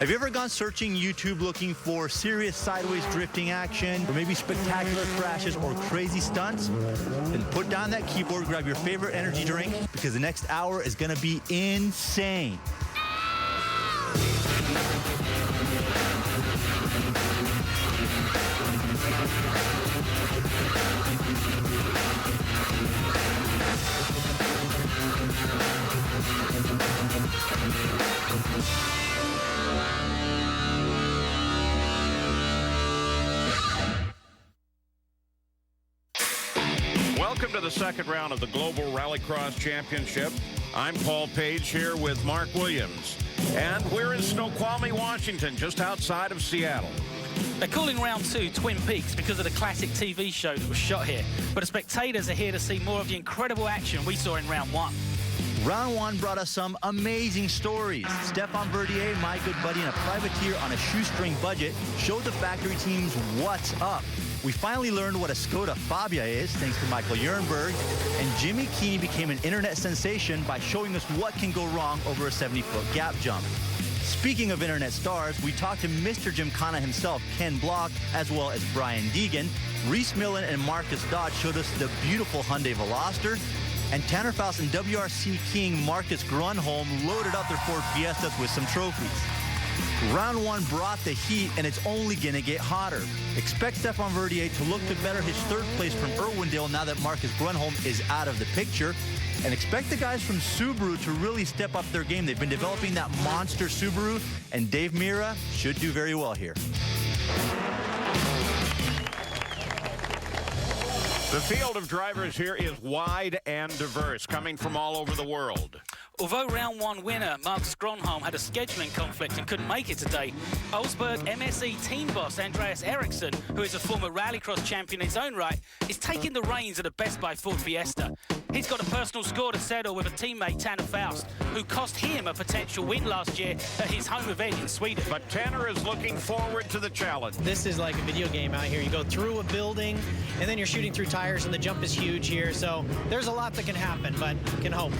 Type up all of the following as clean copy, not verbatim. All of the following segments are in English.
Have you ever gone searching YouTube looking for serious sideways drifting action, or maybe spectacular crashes or crazy stunts? Then put down that keyboard, grab your favorite energy drink, because the next hour is going to be insane. Welcome to the second round of the Global RallyCross Championship. I'm Paul Page here with Mark Williams. And we're in Snoqualmie, Washington, just outside of Seattle. They're calling round 2 Twin Peaks because of the classic TV show that was shot here. But the spectators are here to see more of the incredible action we saw in round 1. Round 1 brought us some amazing stories. Stefan Verdier, my good buddy and a privateer on a shoestring budget, showed the factory teams what's up. We finally learned what a Skoda Fabia is, thanks to Michael Ehrenberg, and Jimmy Keeney became an internet sensation by showing us what can go wrong over a 70-foot gap jump. Speaking of internet stars, we talked to Mr. Gymkhana himself, Ken Block, as well as Brian Deegan. Reese Millen and Marcus Dodge showed us the beautiful Hyundai Veloster, and Tanner Faust and WRC King Marcus Grunholm loaded up their Ford Fiestas with some trophies. Round 1 brought the heat, and it's only going to get hotter. Expect Stefan Verdier to look to better his third place from Irwindale now that Marcus Grunholm is out of the picture. And expect the guys from Subaru to really step up their game. They've been developing that monster Subaru, and Dave Mira should do very well here. The field of drivers here is wide and diverse, coming from all over the world. Although round 1 winner Marcus Grunholm had a scheduling conflict and couldn't make it today, Olsberg MSE team boss Andreas Eriksson, who is a former Rallycross champion in his own right, is taking the reins of the Best Buy Ford Fiesta. He's got a personal score to settle with a teammate, Tanner Faust, who cost him a potential win last year at his home event in Sweden. But Tanner is looking forward to the challenge. This is like a video game out here. You go through a building, and then you're shooting through tires, and the jump is huge here. So there's a lot that can happen, but you can hope.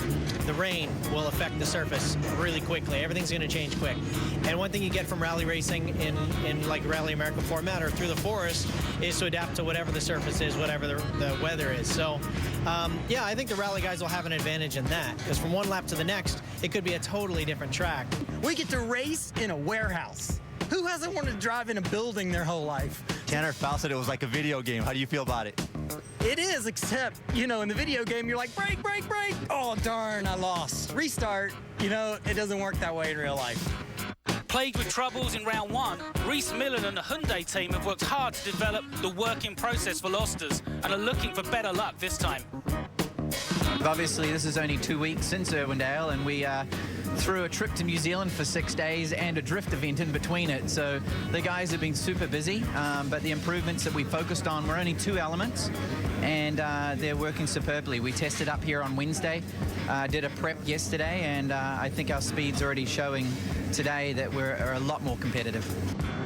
The rain will affect the surface really quickly. Everything's going to change quick. And one thing you get from rally racing in like Rally America format or through the forest is to adapt to whatever the surface is, whatever the weather is. So, yeah, I think the rally guys will have an advantage in that, because from one lap to the next, it could be a totally different track. We get to race in a warehouse. Who hasn't wanted to drive in a building their whole life? Tanner Faust said it was like a video game. How do you feel about it? It is, except, you know, in the video game, you're like, brake, brake, brake. Oh, darn, I lost. Restart. You know, it doesn't work that way in real life. Plagued with troubles in round 1, Reese Millen and the Hyundai team have worked hard to develop the working process Velosters and are looking for better luck this time. Obviously, this is only 2 weeks since Irwindale, and we threw a trip to New Zealand for 6 days and a drift event in between it. So the guys have been super busy, but the improvements that we focused on were only 2 elements, and they're working superbly. We tested up here on Wednesday, did a prep yesterday, and I think our speed's already showing today that we're a lot more competitive.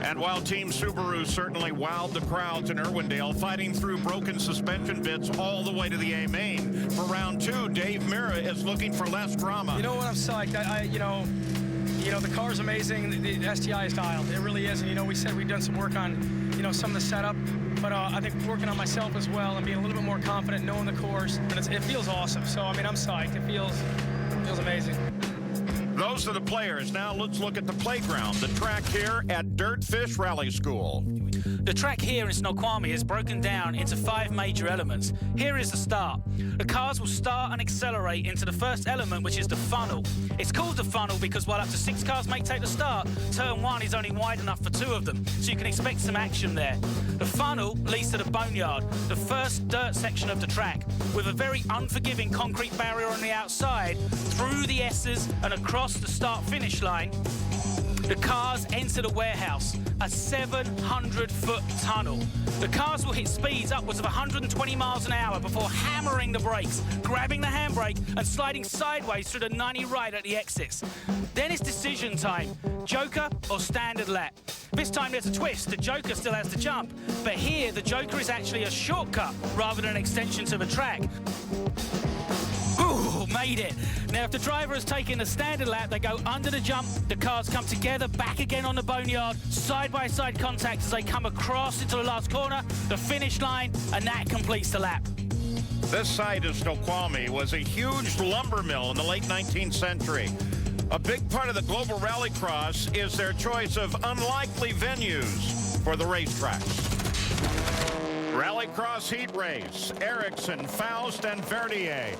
And while Team Subaru certainly wowed the crowds in Irwindale, fighting through broken suspension bits all the way to the A main, for round 2, Dave Mira is looking for less drama. You know what, I'm psyched. You know, the car's amazing. The STI is dialed. It really is. And, you know, we said we've done some work on, you know, some of the setup, but I think working on myself as well and being a little bit more confident, knowing the course, and it feels awesome. So, I mean, I'm psyched. It feels amazing. Those are the players. Now let's look at the playground, the track here at Dirtfish Rally School. The track here in Snoqualmie is broken down into 5 major elements. Here is the start. The cars will start and accelerate into the first element, which is the funnel. It's called the funnel because while up to 6 cars may take the start, turn 1 is only wide enough for 2 of them, so you can expect some action there. The funnel leads to the boneyard, the first dirt section of the track, with a very unforgiving concrete barrier on the outside, through the S's and across the start-finish line. The cars enter the warehouse, a 700-foot tunnel. The cars will hit speeds upwards of 120 miles an hour before hammering the brakes, grabbing the handbrake, and sliding sideways through the 90 right at the exits. Then it's decision time, Joker or standard lap. This time there's a twist, the Joker still has to jump, but here the Joker is actually a shortcut rather than an extension to the track. Ooh, made it. Now, if the driver has taken a standard lap, they go under the jump, the cars come together, back again on the boneyard, side-by-side contact as they come across into the last corner, the finish line, and that completes the lap. This site of Snoqualmie was a huge lumber mill in the late 19th century. A big part of the Global Rallycross is their choice of unlikely venues for the racetracks. Rallycross heat race, Ericsson, Faust, and Verdier.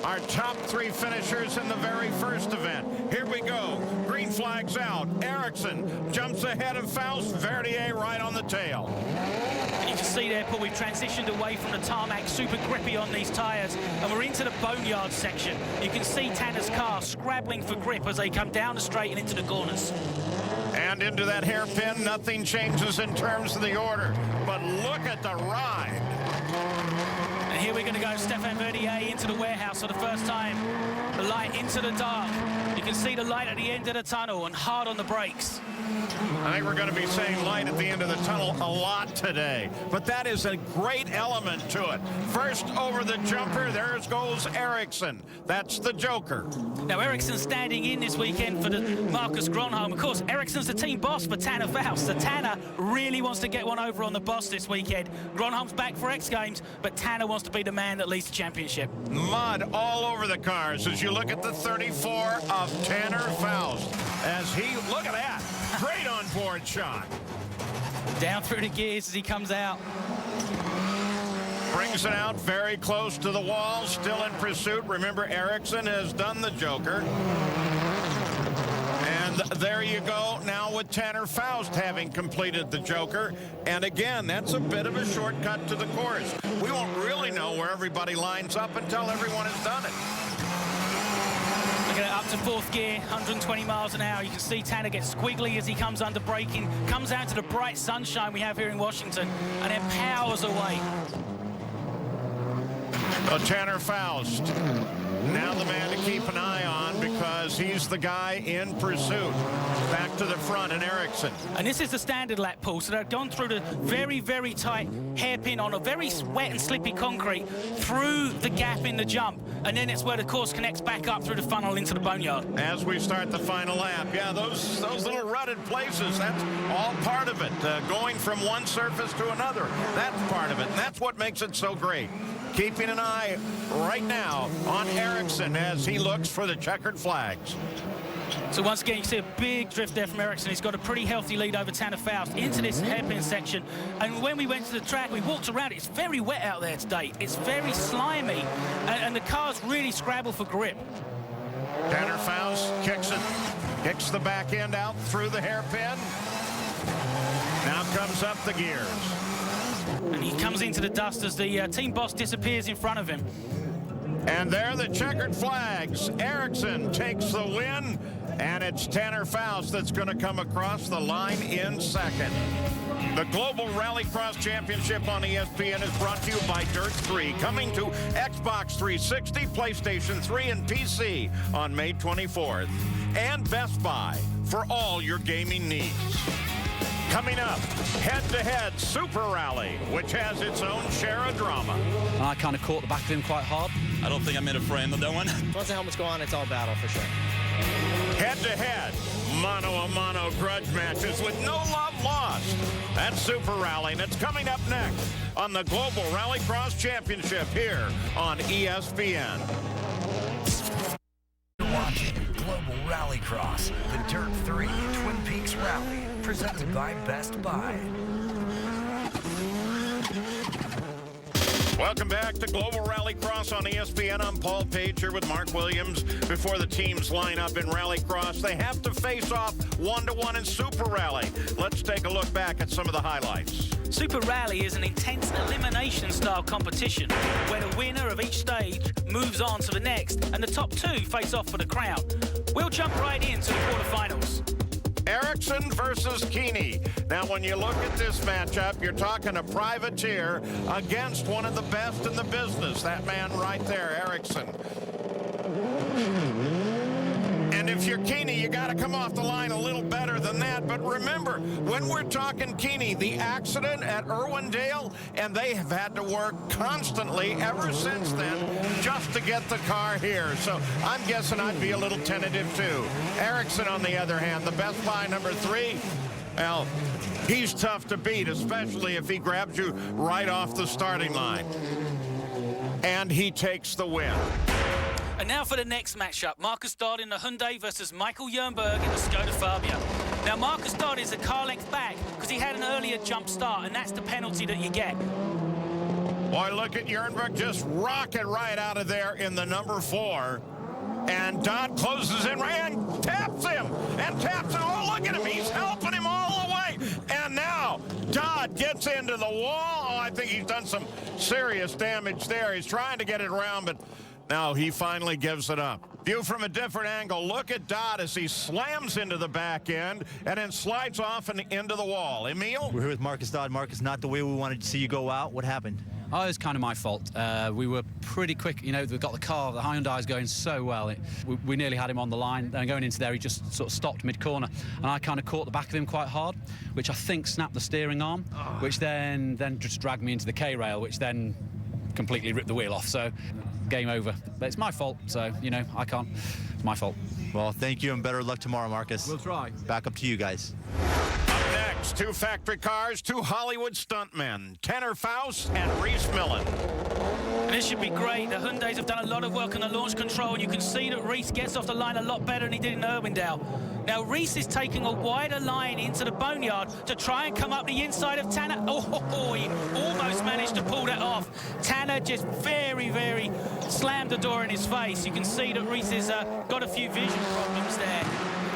Our top 3 finishers in the very first event. Here we go. Green flag's out. Ericsson jumps ahead of Faust. Verdier right on the tail. And you can see there, Paul, we've transitioned away from the tarmac, super grippy on these tyres, and we're into the boneyard section. You can see Tanner's car scrabbling for grip as they come down the straight and into the corners. And into that hairpin, nothing changes in terms of the order. But look at the ride. And here we're going to go Stefan Verdier into the warehouse for the first time. The light into the dark. You can see the light at the end of the tunnel and hard on the brakes. I think we're going to be saying light at the end of the tunnel a lot today. But that is a great element to it. First over the jumper, there goes Ericsson. That's the Joker. Now, Ericsson's standing in this weekend for the Marcus Gronholm. Of course, Ericsson's the team boss for Tanner Faust. So Tanner really wants to get one over on the boss this weekend. Gronholm's back for X Games, but Tanner wants to be the man that leads the championship. Mud all over the cars as you look at the 34 of Tanner Faust. As he, look at that, great onboard shot. Down through the gears as he comes out. Brings it out very close to the wall, still in pursuit. Remember, Ericsson has done the Joker. And there you go, now with Tanner Faust having completed the Joker. And again, that's a bit of a shortcut to the course. We won't really know where everybody lines up until everyone has done it. Look at it, up to 4th gear, 120 miles an hour. You can see Tanner get squiggly as he comes under braking, comes out to the bright sunshine we have here in Washington, and then powers away. So Tanner Faust, now the man to keep an eye on because he's the guy in pursuit. Back to the front in Ericsson. And this is the standard lap, Paul. So they've gone through the very, very tight hairpin on a very wet and slippy concrete through the gap in the jump. And then it's where the course connects back up through the funnel into the boneyard. As we start the final lap, yeah, those little rutted places, that's all part of it. Going from one surface to another, that's part of it. And that's what makes it so great. Keeping an eye right now on Ericsson as he looks for the checkered flags. So once again, you see a big drift there from Ericsson. He's got a pretty healthy lead over Tanner Faust into this hairpin section. And when we went to the track, we walked around it. It's very wet out there today. It's very slimy. And the cars really scrabble for grip. Tanner Faust kicks it, kicks the back end out through the hairpin. Now comes up the gears. And he comes into the dust as the team boss disappears in front of him. And there the checkered flags. Ericsson takes the win, and it's Tanner Faust that's going to come across the line in second. The Global Rallycross Championship on ESPN is brought to you by Dirt 3, coming to Xbox 360, PlayStation 3, and PC on May 24th. And Best Buy for all your gaming needs. Coming up, head-to-head Super Rally, which has its own share of drama. I kind of caught the back of him quite hard. I don't think I'm in a frame of that one. Once the helmets go on, it's all battle for sure. Head-to-head, mano-a-mano grudge matches with no love lost. That's Super Rally, and it's coming up next on the Global Rallycross Championship here on ESPN. You're watching Global Rallycross, the Dirt 3 Twin Peaks Rally, presented by Best Buy. Welcome back to Global Rallycross on ESPN. I'm Paul Page here with Mark Williams. Before the teams line up in Rallycross, they have to face off 1-to-1 in Super Rally. Let's take a look back at some of the highlights. Super Rally is an intense elimination-style competition where the winner of each stage moves on to the next, and the top 2 face off for the crown. We'll jump right into the quarterfinals. Ericsson versus Keeney. Now, when you look at this matchup, you're talking a privateer against one of the best in the business. That man right there, Ericsson. And if you're Keeney, you got to come off the line a little better than that. But remember, when we're talking Keeney, the accident at Irwindale, and they have had to work constantly ever since then just to get the car here. So I'm guessing I'd be a little tentative too. Ericsson, on the other hand, the Best Buy number 3, well, he's tough to beat, especially if he grabs you right off the starting line. And he takes the win. And now for the next matchup, Marcus Dodd in the Hyundai versus Michael Jernberg in the Skoda Fabia. Now, Marcus Dodd is a car length back because he had an earlier jump start, and that's the penalty that you get. Boy, look at Jernberg just rocking right out of there in the number 4. And Dodd closes in and taps him. Oh, look at him. He's helping him all the way. And now Dodd gets into the wall. Oh, I think he's done some serious damage there. He's trying to get it around, but now he finally gives it up. View from a different angle. Look at Dodd as he slams into the back end and then slides off and into the wall. Emil? We're here with Marcus Dodd. Marcus, not the way we wanted to see you go out. What happened? Oh, it was kind of my fault. We were pretty quick. You know, we got the car, the Hyundai's going so well. We nearly had him on the line. Then going into there, he just sort of stopped mid-corner. And I kind of caught the back of him quite hard, which I think snapped the steering arm, which then just dragged me into the K-rail, which then completely ripped the wheel off. So game over. But it's my fault, so, you know, I can't. It's my fault. Well, thank you and better luck tomorrow, Marcus. We'll try. Back up to you guys. Up next, 2 factory cars, 2 Hollywood stuntmen, Tanner Faust and Reese Millen. And this should be great. The Hyundais have done a lot of work on the launch control, and you can see that Reese gets off the line a lot better than he did in Irwindale. Now, Reese is taking a wider line into the boneyard to try and come up the inside of Tanner. Oh, he almost managed to pull that off. Tanner just very, very slammed the door in his face. You can see that Reese has got a few vision problems there.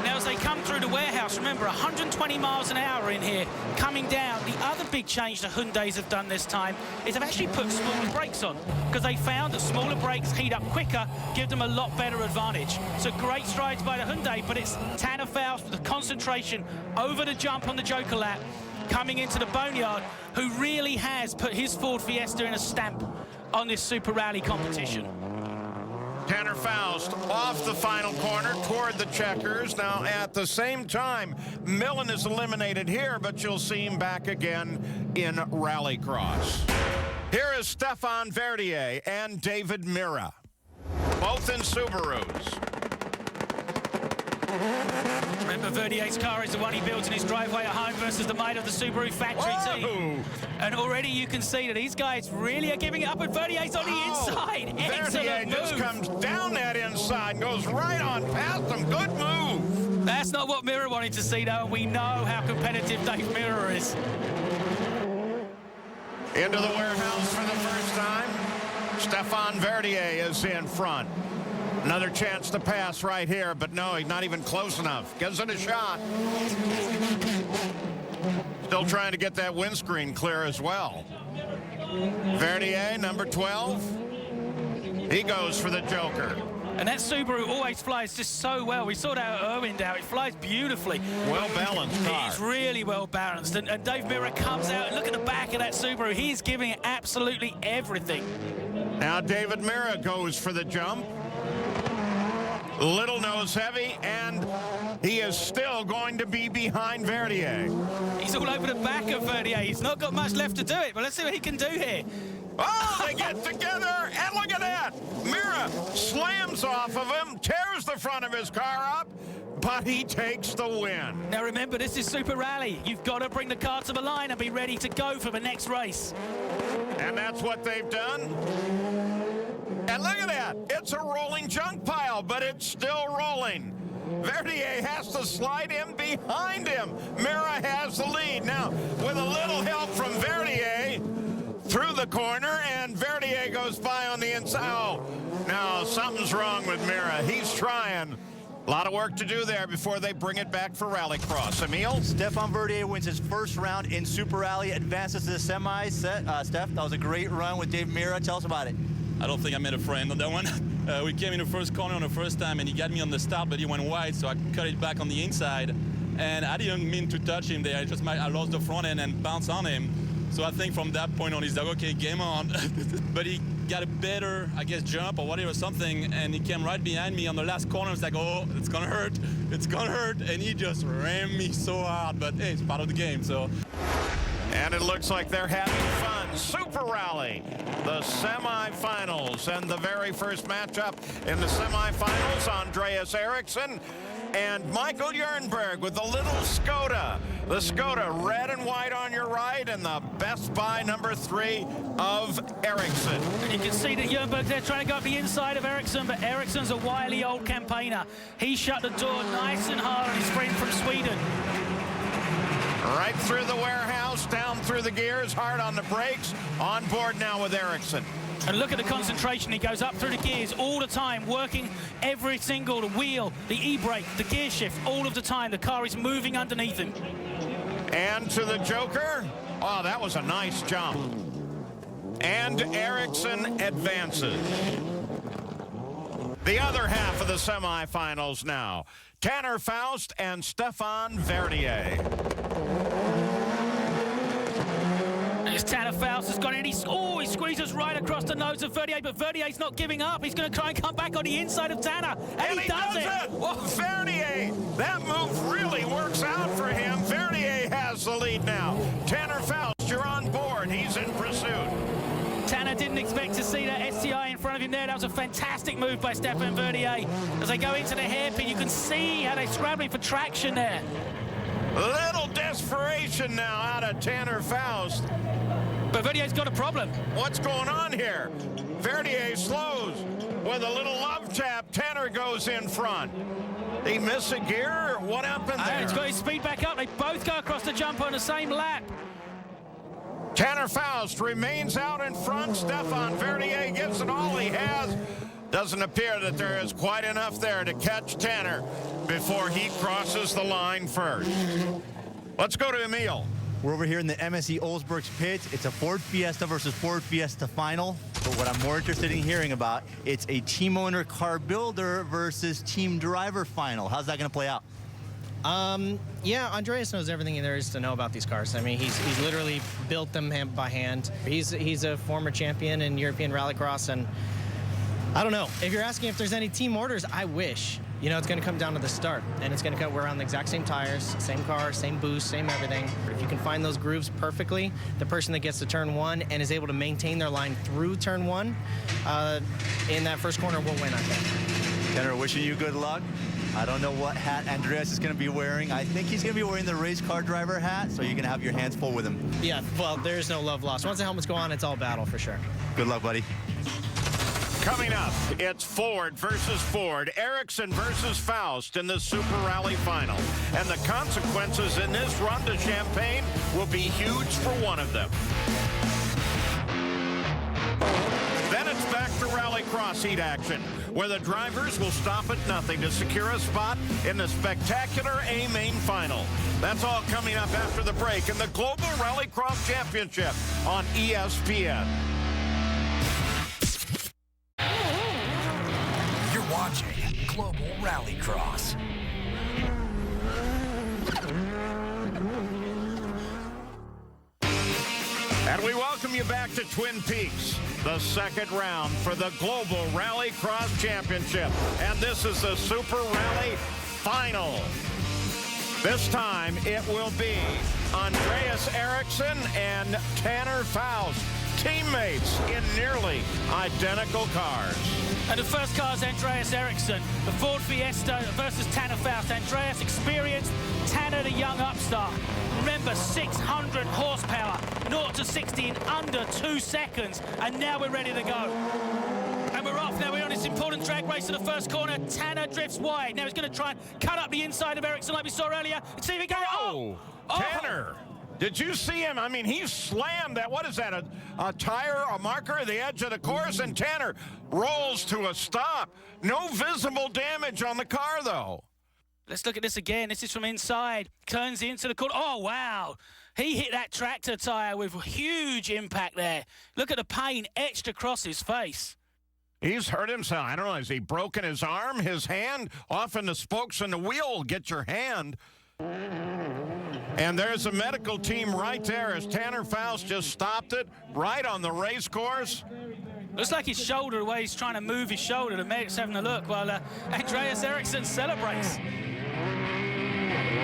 Now, as they come through the warehouse, remember, 120 miles an hour in here, coming down. The other big change the Hyundais have done this time is they've actually put smaller brakes on, because they found that smaller brakes heat up quicker, give them a lot better advantage. So great strides by the Hyundai, but it's Tanner Faust with the concentration over the jump on the Joker lap, coming into the boneyard, who really has put his Ford Fiesta in a stamp on this Super Rally competition. Tanner Faust off the final corner toward the checkers. Now, at the same time, Millen is eliminated here, but you'll see him back again in Rallycross. Here is Stefan Verdier and David Mira, both in Subarus. Remember, Verdier's car is the one he builds in his driveway at home versus the mate of the Subaru factory team. And already you can see that these guys really are giving it up, and Verdier's on the inside. Verdier just comes down that inside and goes right on past him. Good move. That's not what Mira wanted to see, though, and we know how competitive Dave Mira is. Into the warehouse for the first time. Stefan Verdier is in front. Another chance to pass right here, but no, he's not even close enough. Gives it a shot. Still trying to get that windscreen clear as well. Verdier, number 12. He goes for the Joker. And that Subaru always flies just so well. We saw that at Irwindale. It flies beautifully. Well-balanced car. It's really well-balanced. And Dave Mira comes out, and look at the back of that Subaru. He's giving it absolutely everything. Now David Mira goes for the jump. Little nose heavy, and he is still going to be behind Verdier. He's all over the back of Verdier. He's not got much left to do it, but let's see what he can do here. Oh, they get together, and look at that. Mira slams off of him, tears the front of his car up, but he takes the win. Now remember, this is Super Rally. You've got to bring the car to the line and be ready to go for the next race. And that's what they've done. And look at that. It's a rolling junk pile, but it's still rolling. Verdier has to slide in behind him. Mira has the lead. Now, with a little help from Verdier through the corner, and Verdier goes by on the inside. Oh, now something's wrong with Mira. He's trying. A lot of work to do there before they bring it back for Rallycross. Emil? Stefan Verdier wins his first round in Super Rally, advances to the semis. Steph, that was a great run with Dave Mira. Tell us about it. I don't think I made a friend on that one. We came in the first corner on the first time, and he got me on the start, but he went wide, so I cut it back on the inside. And I didn't mean to touch him there. I lost the front end and bounced on him. So I think from that point on, he's like, okay, game on. But he got a better, I guess, jump or whatever, something, and he came right behind me on the last corner. I was like, oh, it's gonna hurt, and he just rammed me so hard, but hey, it's part of the game, so. And it looks like they're having fun. Super Rally, the semifinals, and the very first matchup in the semifinals, Andreas Eriksson and Michael Jernberg with the little Skoda. The Skoda, red and white on your right, and the Best Buy number 3 of Eriksson. And you can see that Jernberg there trying to go up the inside of Eriksson, but Eriksson's a wily old campaigner. He shut the door nice and hard on his friend from Sweden. Right through the warehouse, down through the gears, hard on the brakes, on board now with Eriksson. And look at the concentration. He goes up through the gears all the time, working every single, the wheel, the e-brake, the gear shift, all of the time. The car is moving underneath him. And to the Joker. Oh, that was a nice jump. And Eriksson advances. The other half of the semifinals now. Tanner Faust and Stefan Verdier. As Tanner Faust has got in, he squeezes right across the nose of Verdier, but Verdier's not giving up. He's going to try and come back on the inside of Tanner, and he does it. Well, Verdier, that move really works out for him. Verdier has the lead now. Tanner Faust, you're on board. He's in pursuit. Tanner didn't expect to see that STI in front of him there. That was a fantastic move by Stefan Verdier. As they go into the hairpin, you can see how they're scrambling for traction there. Little desperation now out of Tanner Faust. But Verdier's got a problem. What's going on here? Verdier slows. With a little love tap, Tanner goes in front. He missed a gear? What happened there? He's got his speed back up. They both go across the jump on the same lap. Tanner Faust remains out in front. Stefan Verdier gives it all he has. Doesn't appear that there is quite enough there to catch Tanner before he crosses the line first. Let's go to Emil. We're over here in the MSE Olsberg's pit. It's a Ford Fiesta versus Ford Fiesta final. But what I'm more interested in hearing about, it's a team owner car builder versus team driver final. How's that going to play out? Yeah, Andreas knows everything there is to know about these cars. I mean, he's literally built them hand by hand. He's a former champion in European RallyCross, and I don't know. If you're asking if there's any team orders, I wish. You know, it's going to come down to the start, and it's going to come around the exact same tires, same car, same boost, same everything. If you can find those grooves perfectly, the person that gets to turn 1 and is able to maintain their line through turn 1 in that first corner will win, I think. Tanner, wishing you good luck. I don't know what hat Andreas is going to be wearing. I think he's going to be wearing the race car driver hat, so you can have your hands full with him. Yeah, well, there's no love lost. Once the helmets go on, it's all battle for sure. Good luck, buddy. Coming up, it's Ford versus Ford, Eriksson versus Faust in the Super Rally final. And the consequences in this run to Champaign will be huge for one of them. Then it's back to RallyCross heat action, where the drivers will stop at nothing to secure a spot in the spectacular A main final. That's all coming up after the break in the Global RallyCross Championship on ESPN. You're watching Global RallyCross. And we welcome you back to Twin Peaks, the second round for the Global RallyCross Championship. And this is the Super Rally Final. This time it will be Andreas Eriksson and Tanner Faust, teammates in nearly identical cars. And the first car is Andreas Eriksson, the Ford Fiesta versus Tanner Faust. Andreas experienced, Tanner the young upstart. Remember, 600 horsepower, 0 to 60 in under 2 seconds, and now we're ready to go. And we're off now. We're on this important drag race to the first corner. Tanner drifts wide. Now he's going to try and cut up the inside of Eriksson like we saw earlier. Let's see if he goes. Oh, Tanner. Did you see him? I mean, he slammed that. What is that, a tire, a marker at the edge of the course? And Tanner rolls to a stop. No visible damage on the car, though. Let's look at this again. This is from inside. Turns into the corner. Oh, wow. He hit that tractor tire with huge impact there. Look at the pain etched across his face. He's hurt himself. I don't know. Has he broken his arm, his hand? Often the spokes in the wheel will get your hand. And there's a medical team right there as Tanner Faust just stopped it right on the race course. Looks like his shoulder, the way he's trying to move his shoulder. The medic's having a look while Andreas Eriksson celebrates.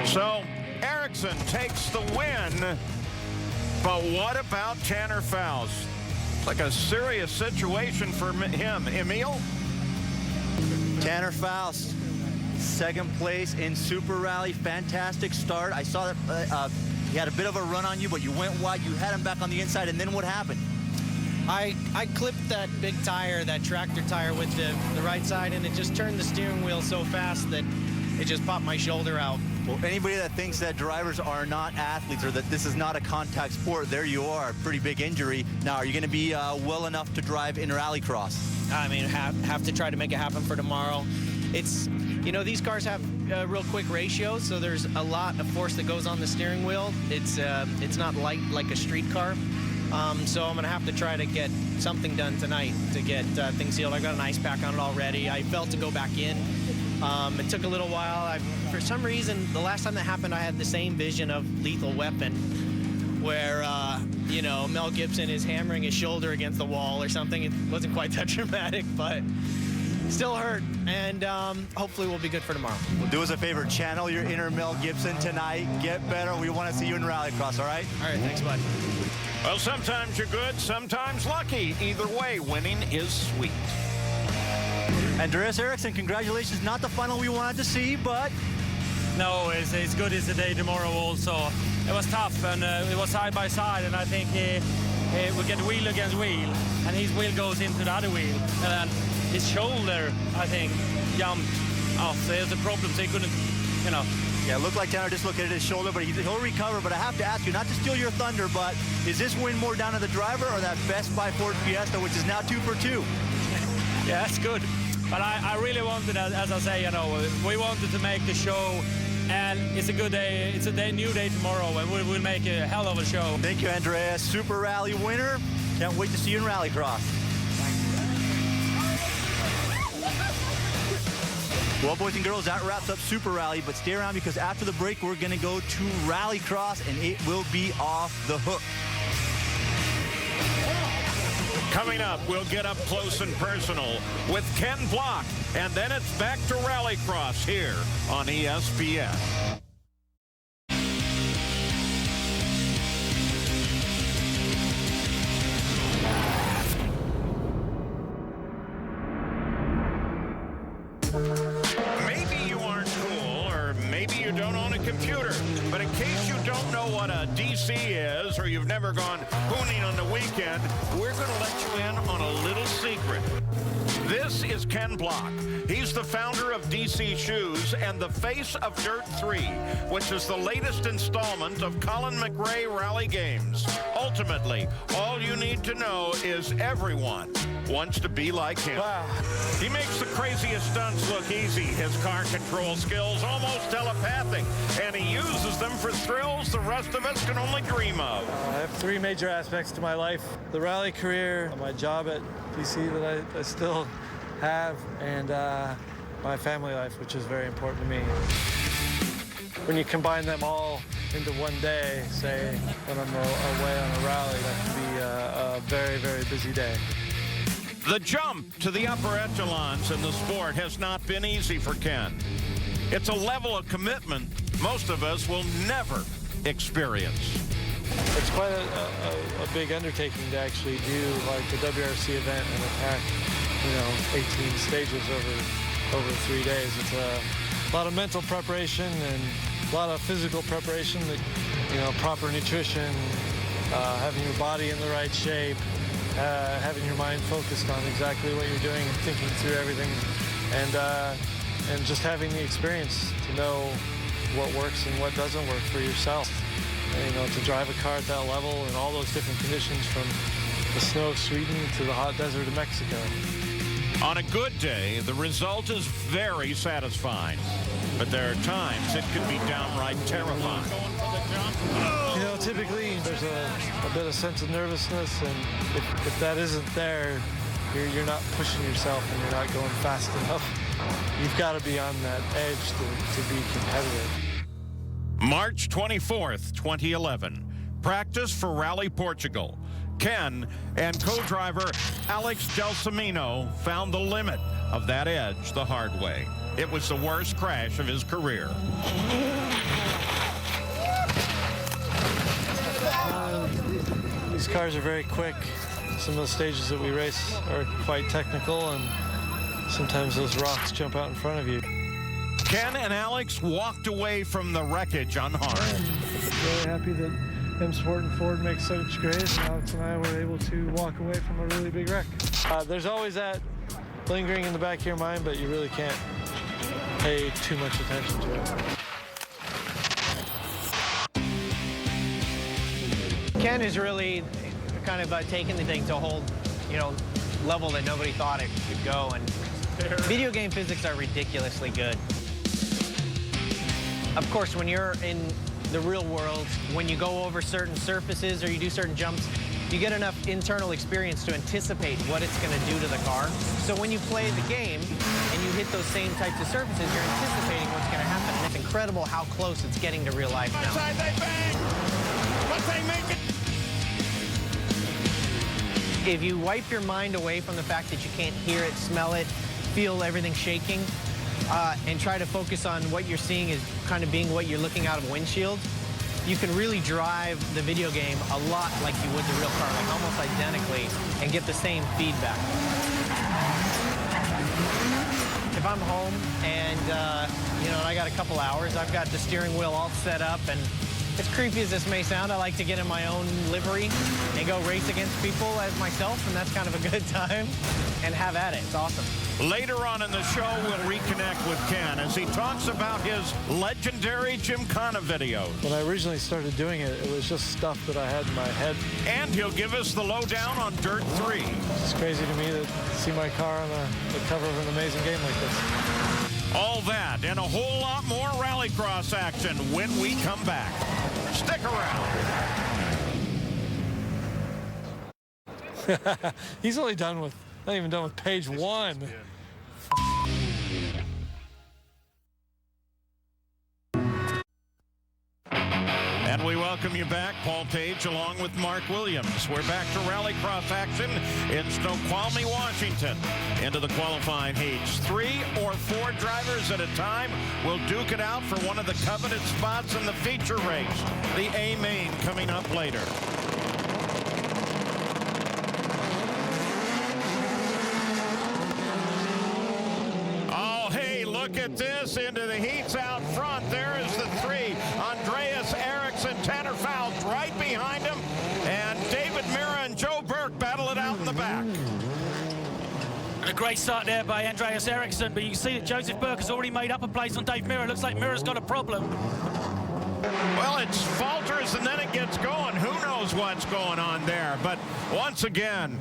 So Eriksson takes the win, but what about Tanner Faust? It's like a serious situation for him. Emil? Tanner Faust, second place in Super Rally. Fantastic start. I saw that he had a bit of a run on you, but you went wide. You had him back on the inside, and then what happened? I clipped that big tire, that tractor tire with the right side, and it just turned the steering wheel so fast that it just popped my shoulder out. Well, anybody that thinks that drivers are not athletes or that this is not a contact sport, there you are, pretty big injury. Now, are you going to be well enough to drive in RallyCross? I mean, have to try to make it happen for tomorrow. It's, you know, these cars have real quick ratios, so there's a lot of force that goes on the steering wheel. It's not light like a street car. So I'm going to have to try to get something done tonight to get things sealed. I've got an ice pack on it already. I felt to go back in. It took a little while. For some reason, the last time that happened, I had the same vision of Lethal Weapon, where, you know, Mel Gibson is hammering his shoulder against the wall or something. It wasn't quite that dramatic, but still hurt. And hopefully we'll be good for tomorrow. Well, do us a favor, channel your inner Mel Gibson tonight. Get better. We want to see you in RallyCross, all right? All right, thanks, bud. Well, sometimes you're good, sometimes lucky. Either way, winning is sweet. Andreas Eriksson, congratulations. Not the final we wanted to see, but... No, it's good as the day tomorrow also. It was tough, and it was side by side, and I think we get wheel against wheel, and his wheel goes into the other wheel, and his shoulder, I think, jumped off. There's a problem, so he couldn't, you know. Yeah, it looked like Tanner dislocated his shoulder, but he'll recover. But I have to ask you, not to steal your thunder, but is this win more down to the driver or that Best Buy Ford Fiesta, which is now 2 for 2? Yeah, that's good. But I really wanted, as I say, you know, we wanted to make the show, and it's a good day. It's a new day tomorrow, and we'll make a hell of a show. Thank you, Andreas. Super Rally winner. Can't wait to see you in RallyCross. Well, boys and girls, that wraps up Super Rally, but stay around because after the break, we're going to go to RallyCross, and it will be off the hook. Coming up, we'll get up close and personal with Ken Block, and then it's back to RallyCross here on ESPN. Maybe you aren't cool, or maybe you don't own a computer, but in case you don't know what a DC is, or you've never gone hooning on the weekend, we're going to let you in on a little secret. This is Ken Block. He's the founder of DC Shoes and the face of Dirt 3, which is the latest installment of Colin McRae Rally Games. Ultimately, all you need to know is everyone wants to be like him. Wow. He makes the craziest stunts look easy. His car control skills almost telepathic, and he uses them for thrills the rest of us can only dream of. I have 3 major aspects to my life: the rally career, my job at DC that I still have, and my family life, which is very important to me. When you combine them all into one day, say when I'm away on a rally, that can be a very, very busy day. The jump to the upper echelons in the sport has not been easy for Ken. It's a level of commitment most of us will never experience. It's quite a big undertaking to actually do like the WRC event and attack, 18 stages over 3 days. It's a lot of mental preparation and a lot of physical preparation, proper nutrition, having your body in the right shape, having your mind focused on exactly what you're doing and thinking through everything, and just having the experience to know what works and what doesn't work for yourself. To drive a car at that level in all those different conditions, from the snow of Sweden to the hot desert of Mexico. On a good day, the result is very satisfying, but there are times it can be downright terrifying. Typically there's a bit of sense of nervousness, and if that isn't there, you're not pushing yourself and you're not going fast enough. You've got to be on that edge to be competitive. March 24th, 2011. Practice for Rally Portugal. Ken and co-driver Alex Gelsomino found the limit of that edge the hard way. It was the worst crash of his career. These cars are very quick. Some of the stages that we race are quite technical, and sometimes those rocks jump out in front of you. Ken and Alex walked away from the wreckage unharmed. Really happy that M Sport and Ford make such grades, and Alex and I were able to walk away from a really big wreck. There's always that lingering in the back of your mind, but you really can't pay too much attention to it. Ken is really kind of taking the thing to a whole, level that nobody thought it could go. And video game physics are ridiculously good. Of course, when you're in the real world, when you go over certain surfaces or you do certain jumps, you get enough internal experience to anticipate what it's going to do to the car. So when you play the game and you hit those same types of surfaces, you're anticipating what's going to happen. And it's incredible how close it's getting to real life now. Outside they bang, but they make it. If you wipe your mind away from the fact that you can't hear it, smell it, feel everything shaking, and try to focus on what you're seeing as kind of being what you're looking out of a windshield, you can really drive the video game a lot like you would the real car, like almost identically, and get the same feedback. If I'm home and, I got a couple hours, I've got the steering wheel all set up, and as creepy as this may sound, I like to get in my own livery and go race against people as myself, and that's kind of a good time, and have at it. It's awesome. Later on in the show, we'll reconnect with Ken as he talks about his legendary Gymkhana video. When I originally started doing it, it was just stuff that I had in my head. And he'll give us the lowdown on Dirt 3. It's crazy to me to see my car on the cover of an amazing game like this. All that and a whole lot more Rallycross action when we come back. Stick around. He's only not even done with page 1. And we welcome you back, Paul Page, along with Mark Williams. We're back to Rallycross action in Snoqualmie, Washington. Into the qualifying heats. 3 or 4 drivers at a time will duke it out for one of the coveted spots in the feature race. The A main coming up later. Oh, hey, look at this. Into the heats out front. There is the 3. Andreas Eriksson, Tanner Faust right behind him. And David Mira and Joe Burke battle it out in the back. A great start there by Andreas Eriksson, but you can see that Joseph Burke has already made up a place on Dave Mira. Looks like Mira's got a problem. Well, it falters and then it gets going. Who knows what's going on there? But once again,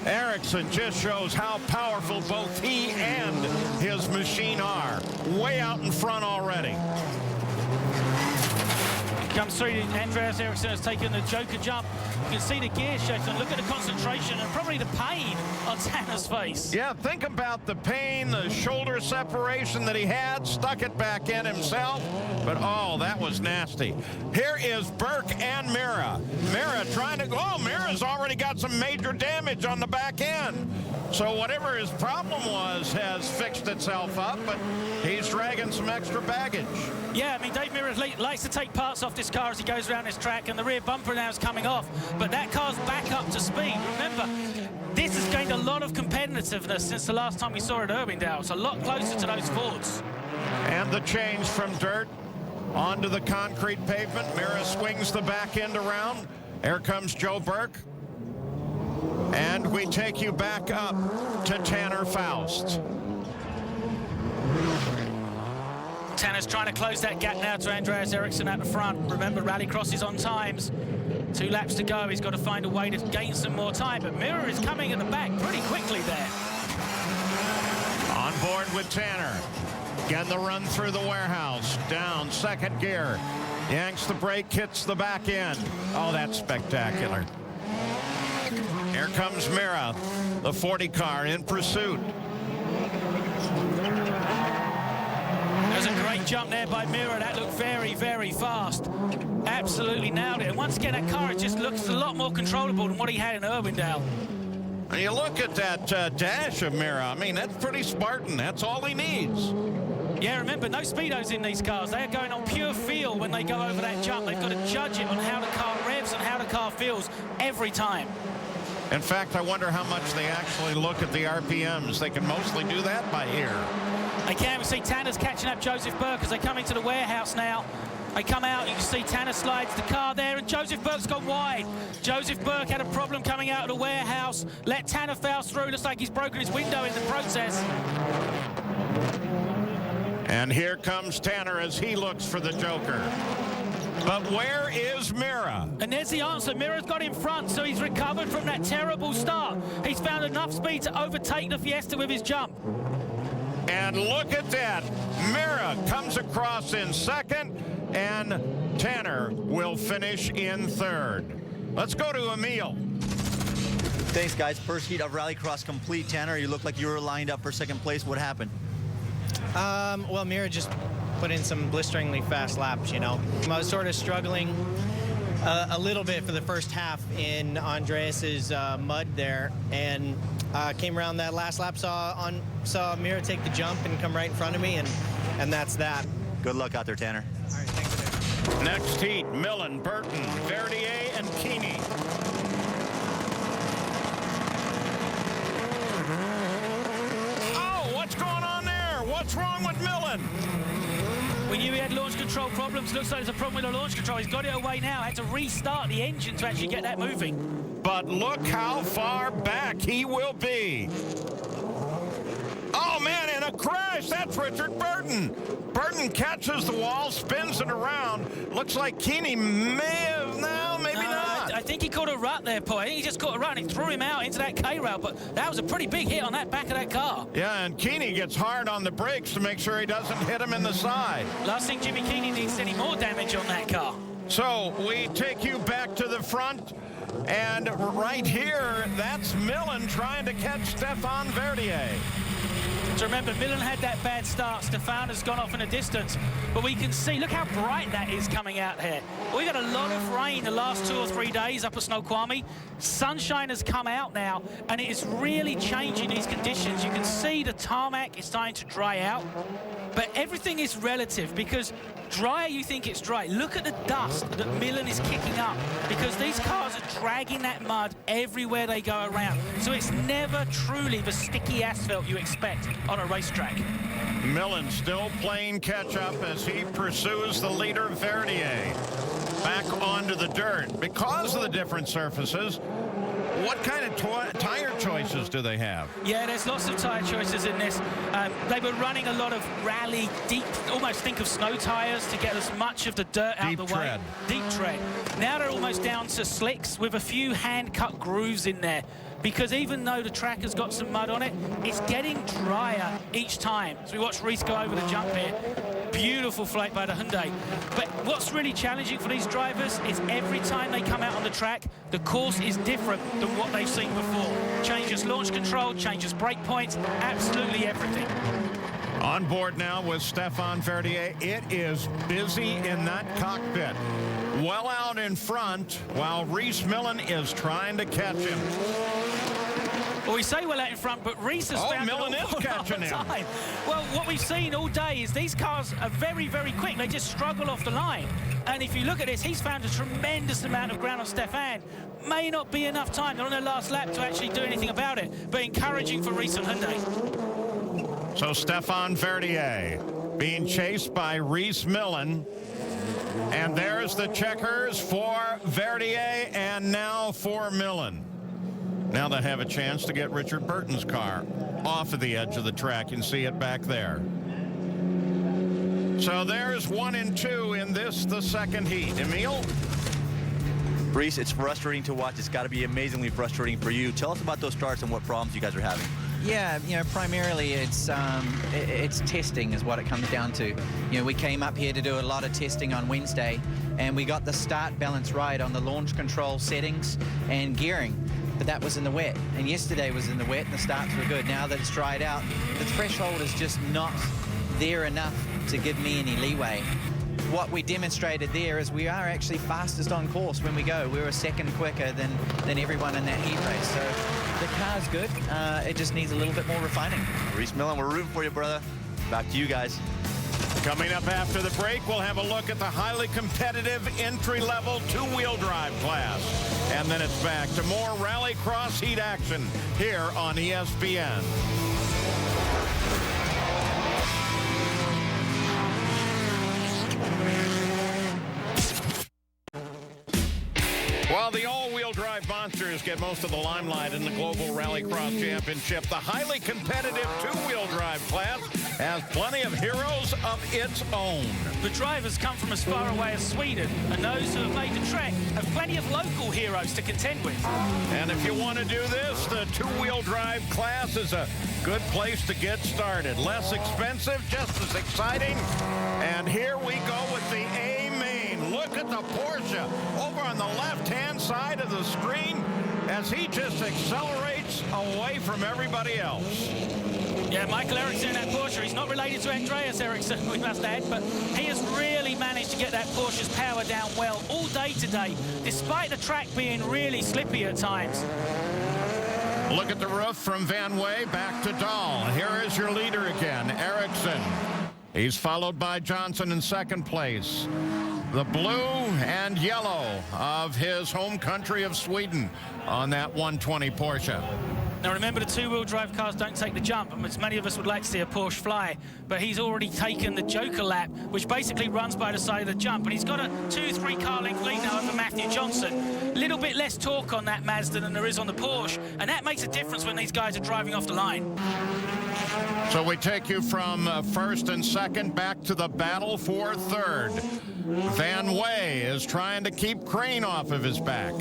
Eriksson just shows how powerful both he and his machine are. Way out in front already. Comes through, Andreas Eriksson has taken the Joker jump. You can see the gear shift and look at the concentration and probably the pain on Tanner's face. Yeah, think about the pain, the shoulder separation that he had, stuck it back in himself. But, oh, that was nasty. Here is Burke and Mira. Mira trying to, Mira's already got some major damage on the back end. So whatever his problem was has fixed itself up, but he's dragging some extra baggage. Yeah, I mean, Dave Mira likes to take parts off this car as he goes around this track, and the rear bumper now is coming off, but that car's back up to speed. Remember, this has gained a lot of competitiveness since the last time we saw it at Urbandale. It's a lot closer to those Fords. And the change from dirt onto the concrete pavement. Mira swings the back end around. Here comes Joe Burke. And we take you back up to Tanner Faust. Tanner's trying to close that gap now to Andreas Eriksson at the front. Remember, Rallycross is on times. 2 laps to go. He's got to find a way to gain some more time. But Mira is coming at the back pretty quickly there. On board with Tanner. Again, the run through the warehouse. Down, second gear. Yanks the brake, hits the back end. Oh, that's spectacular. Here comes Mira, the 40 car in pursuit. There's a great amazing jump there by Mira. That looked very, very fast. Absolutely nailed it. And once again, that car, it just looks a lot more controllable than what he had in Irwindale. And you look at that dash of Mira. I mean, that's pretty Spartan. That's all he needs. Yeah, remember, no speedos in these cars. They are going on pure feel when they go over that jump. They've got to judge it on how the car revs and how the car feels every time. In fact, I wonder how much they actually look at the RPMs. They can mostly do that by ear. They can. We see Tanner's catching up Joseph Burke as they come into the warehouse now. They come out, you can see Tanner slides the car there, and Joseph Burke's gone wide. Joseph Burke had a problem coming out of the warehouse. Let Tanner Faust through. Looks like he's broken his window in the process. And here comes Tanner as he looks for the Joker. But where is Mira? And there's the answer. Mira's got in front, so he's recovered from that terrible start. He's found enough speed to overtake the Fiesta with his jump. And look at that. Mira comes across in second, and Tanner will finish in third. Let's go to Emil. Thanks, guys. First heat of Rallycross complete. Tanner, you look like you were lined up for second place. What happened? Well, Mira just put in some blisteringly fast laps, you know. I was sort of struggling a little bit for the first half in Andreas's mud there, and came around that last lap, saw Mira take the jump and come right in front of me, and that's that. Good luck out there, Tanner. All right, thanks. Next heat, Millen, Burton, Verdier, and Keeney. Oh, what's going on there? What's wrong with Millen? We knew he had launch control problems. Looks like there's a problem with the launch control. He's got it away now. Had to restart the engine to actually get that moving. But look how far back he will be. Oh, man, in a crash. That's Richard Burton. Burton catches the wall, spins it around. Looks like Keeney may have now, maybe not. I think he caught a rut there, Paul. I think he just caught a rut and it threw him out into that K-rail. But that was a pretty big hit on that back of that car. Yeah, and Keeney gets hard on the brakes to make sure he doesn't hit him in the side. Last thing Jimmy Keeney needs any more damage on that car. So we take you back to the front. And right here, that's Millen trying to catch Stefan Verdier. So remember, Millen had that bad start. Stefan has gone off in a distance. But we can see, look how bright that is coming out here. We've had a lot of rain the last 2 or 3 days up at Snoqualmie. Sunshine has come out now, and it is really changing these conditions. You can see the tarmac is starting to dry out. But everything is relative, because drier you think it's dry. Look at the dust that Millen is kicking up, because these cars are dragging that mud everywhere they go around. So it's never truly the sticky asphalt you expect on a racetrack. Millen still playing catch-up as he pursues the leader, Verdier, back onto the dirt. Because of the different surfaces, what kind of tire choices do they have? Yeah, there's lots of tire choices in this. They were running a lot of rally deep, almost think of snow tires to get as much of the dirt out of the way. Deep tread. Now they're almost down to slicks with a few hand-cut grooves in there. Because even though the track has got some mud on it, it's getting drier each time. So we watch Reese go over the jump here. Beautiful flight by the Hyundai. But what's really challenging for these drivers is every time they come out on the track, the course is different than what they've seen before. Changes launch control, changes brake points, absolutely everything. On board now with Stefan Verdier. It is busy in that cockpit. Well out in front, while Reese Millen is trying to catch him. Well, we say well out in front, but Reese has found Millen it all is catching him. time. Well, what we've seen all day is these cars are very, very quick. They just struggle off the line. And if you look at this, he's found a tremendous amount of ground on Stefan. May not be enough time. They're on their last lap to actually do anything about it, but encouraging for Reese and Hyundai. So Stefan Verdier being chased by Reese Millen. And there's the checkers for Verdier and now for Millen. Now they have a chance to get Richard Burton's car off of the edge of the track. You can see it back there. So there's 1 and 2 in this, the second heat. Emil? Reese, it's frustrating to watch. It's got to be amazingly frustrating for you. Tell us about those starts and what problems you guys are having. Yeah, you know, primarily it's testing is what it comes down to. You know, we came up here to do a lot of testing on Wednesday, and we got the start balance right on the launch control settings and gearing, but that was in the wet. And yesterday was in the wet, and the starts were good. Now that it's dried out, the threshold is just not there enough to give me any leeway. What we demonstrated there is we are actually fastest on course when we go. We're a second quicker than everyone in that heat race. So the car's good. It just needs a little bit more refining. Reese Millen, we're rooting for you, brother. Back to you guys. Coming up after the break, we'll have a look at the highly competitive entry-level two-wheel drive class. And then it's back to more Rallycross heat action here on ESPN. While the all-wheel drive monsters get most of the limelight in the Global Rallycross Championship, the highly competitive two-wheel drive class has plenty of heroes of its own. The drivers come from as far away as Sweden, and those who have made the trek have plenty of local heroes to contend with. And if you want to do this, the two-wheel drive class is a good place to get started. Less expensive, just as exciting. And here we go with the A-Main. Look at the Porsche over on the left-hand side of the screen as he just accelerates away from everybody else. Yeah, Michael Eriksson in that Porsche. He's not related to Andreas Eriksson, we must add, but he has really managed to get that Porsche's power down well all day today, despite the track being really slippy at times. Look at the roof from Van Wey back to Dahl. Here is your leader again, Eriksson. He's followed by Johnson in second place. The blue and yellow of his home country of Sweden on that 120 Porsche. Now remember, the two-wheel drive cars don't take the jump, and as many of us would like to see a Porsche fly, but he's already taken the Joker lap, which basically runs by the side of the jump, and he's got a 2-3 car length lead now over Matthew Johnson. A little bit less torque on that Mazda than there is on the Porsche, and that makes a difference when these guys are driving off the line. So we take you from first and second back to the battle for third. Van Wey is trying to keep Crane off of his back.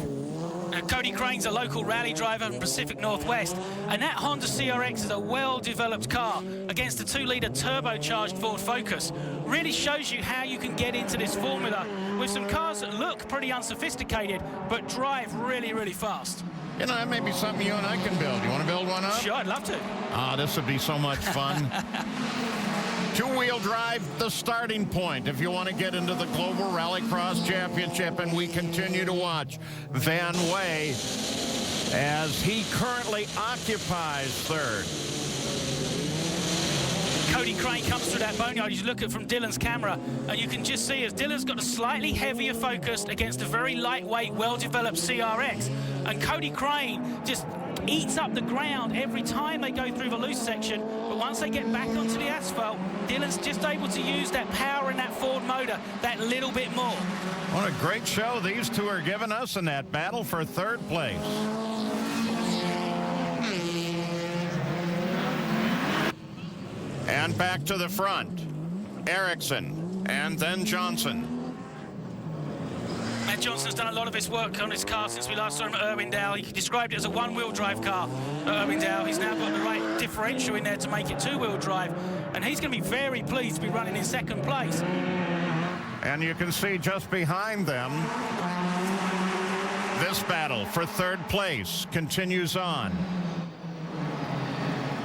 Cody Crane's a local rally driver from Pacific Northwest, and that Honda CRX is a well-developed car against a 2-litre turbocharged Ford Focus. Really shows you how you can get into this formula with some cars that look pretty unsophisticated but drive really, really fast. You know, that may be something you and I can build. You want to build one up? Sure, I'd love to. Ah, this would be so much fun. Two-wheel drive, the starting point if you want to get into the Global Rallycross Championship, and we continue to watch Van Wey as he currently occupies third. Cody Crane comes through that boneyard. You look at from Dylan's camera, and you can just see as Dylan's got a slightly heavier Focus against a very lightweight, well-developed CRX, and Cody Crane just eats up the ground every time they go through the loose section, but once they get back onto the asphalt, Dylan's just able to use that power in that Ford motor that little bit more. What a great show these two are giving us in that battle for third place. And back to the front, Eriksson and then Johnson. Matt Johnson's done a lot of his work on his car since we last saw him at Irwindale. He described it as a one-wheel drive car at Irwindale. He's now got the right differential in there to make it two-wheel drive, and he's going to be very pleased to be running in second place. And you can see just behind them, this battle for third place continues on.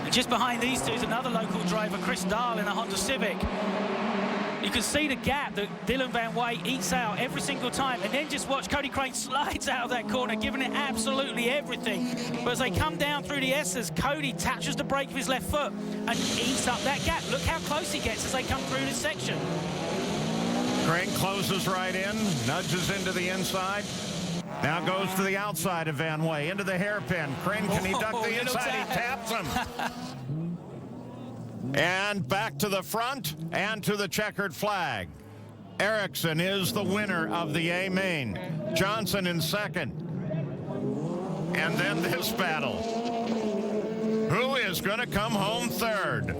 And just behind these two is another local driver, Chris Dahl, in a Honda Civic. You can see the gap that Dylan Van Wey eats out every single time, and then just watch Cody Crane slides out of that corner, giving it absolutely everything. But as they come down through the S's, Cody touches the brake with his left foot and eats up that gap. Look how close he gets as they come through this section. Crane closes right in, nudges into the inside. Now goes to the outside of Van Wey, into the hairpin. Crane, can he duck the inside? He taps him. And back to the front and to the checkered flag. Eriksson is the winner of the A-Main. Johnson in second. And then this battle. Who is going to come home third?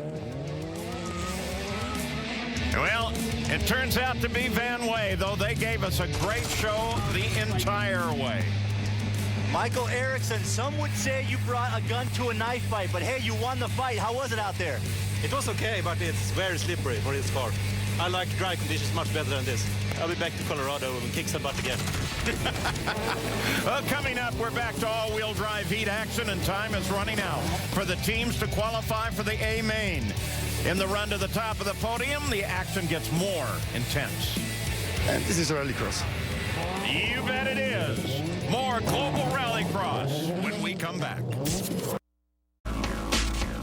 Well, it turns out to be Van Wey, though they gave us a great show the entire way. Michael Eriksson, some would say you brought a gun to a knife fight, but hey, you won the fight. How was it out there? It was okay, but it's very slippery for this car. I like dry conditions much better than this. I'll be back to Colorado and kick some butt again. Well, coming up, we're back to all-wheel drive heat action, and time is running out for the teams to qualify for the A-Main. In the run to the top of the podium, the action gets more intense. And this is RallyCross. You bet it is. More Global Rallycross when we come back.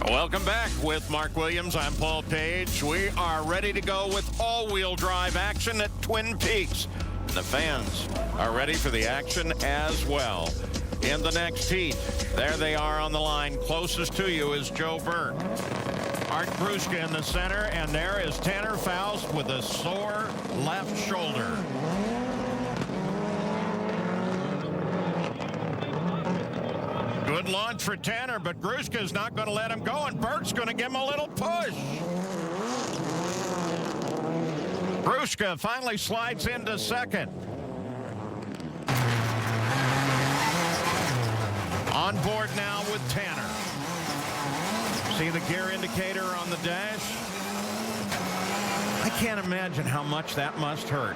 Welcome back with Mark Williams. I'm Paul Page. We are ready to go with all-wheel drive action at Twin Peaks. And the fans are ready for the action as well. In the next heat, there they are on the line. Closest to you is Joe Burke. Art Gruszka in the center, and there is Tanner Faust with a sore left shoulder. Good launch for Tanner, but Gruszka's not going to let him go, and Burke's going to give him a little push. Gruszka finally slides into second. On board now with Tanner. See the gear indicator on the dash? I can't imagine how much that must hurt.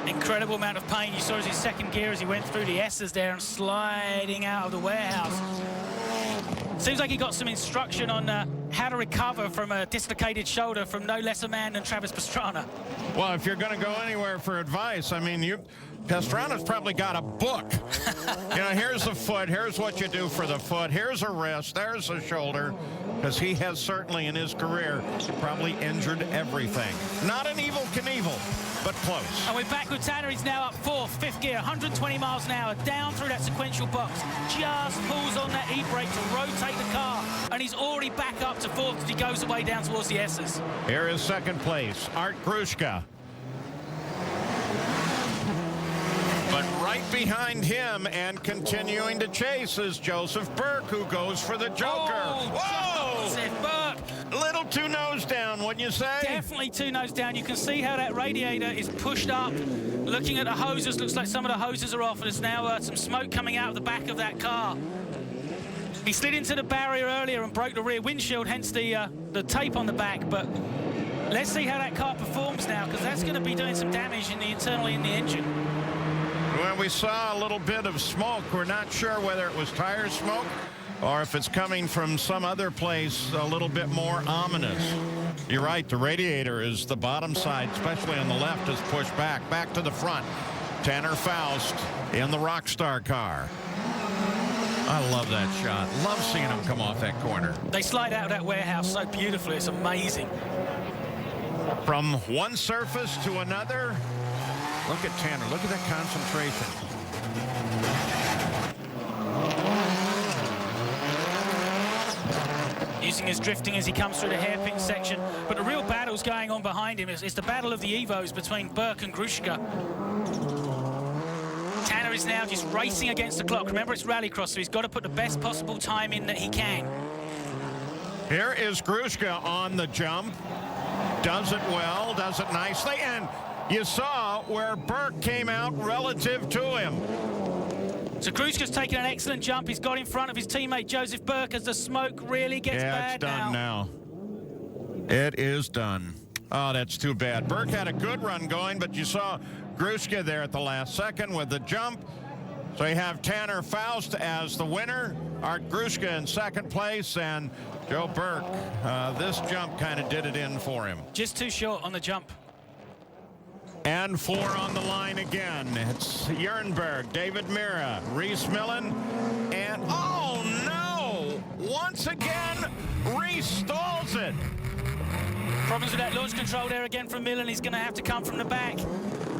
Incredible amount of pain. You saw his second gear as he went through the S's there and sliding out of the warehouse. Seems like he got some instruction on how to recover from a dislocated shoulder from no less a man than Travis Pastrana. Well, if you're going to go anywhere for advice, I mean, Pastrana's probably got a book. You know, here's the foot, here's what you do for the foot, here's a wrist, there's a shoulder, because he has certainly in his career probably injured everything. Not an Evel Knievel, but close. And we're back with Tanner. He's now up fourth, fifth gear, 120 miles an hour, down through that sequential box. Just pulls on that e-brake to rotate the car, and he's already back up to fourth as he goes away down towards the S's. Here is second place, Art Gruszka. But right behind him and continuing to chase is Joseph Burke, who goes for the Joker. Oh, whoa! Joseph Burke. A little too nose down, wouldn't you say? Definitely two nose down. You can see how that radiator is pushed up. Looking at the hoses, looks like some of the hoses are off, and there's now some smoke coming out of the back of that car. He slid into the barrier earlier and broke the rear windshield, hence the tape on the back. But let's see how that car performs now, because that's going to be doing some damage internally in the engine. Well, we saw a little bit of smoke. We're not sure whether it was tire smoke or if it's coming from some other place a little bit more ominous. You're right, the radiator is the bottom side, especially on the left, is pushed back to the front. Tanner Faust in the Rockstar car. I love that shot. Love seeing him come off that corner. They slide out of that warehouse so beautifully. It's amazing. From one surface to another. Look at Tanner. Look at that concentration. Using his drifting as he comes through the hairpin section. But the real battle's going on behind him. It's the battle of the Evos between Burke and Gruszka. Tanner is now just racing against the clock. Remember, it's Rallycross, so he's got to put the best possible time in that he can. Here is Gruszka on the jump. Does it well, does it nicely, and you saw where Burke came out relative to him. So Gruszka's taken an excellent jump. He's got in front of his teammate Joseph Burke as the smoke really gets bad now. Yeah, it's done now. It is done. Oh, that's too bad. Burke had a good run going, but you saw Gruszka there at the last second with the jump. So you have Tanner Faust as the winner, Art Gruszka in second place, and Joe Burke. This jump kind of did it in for him. Just too short on the jump. And four on the line again. It's Jernberg, David Mira, Reese Millen, and oh no! Once again, Reese stalls it. Problems with that launch control there again from Millen. He's going to have to come from the back.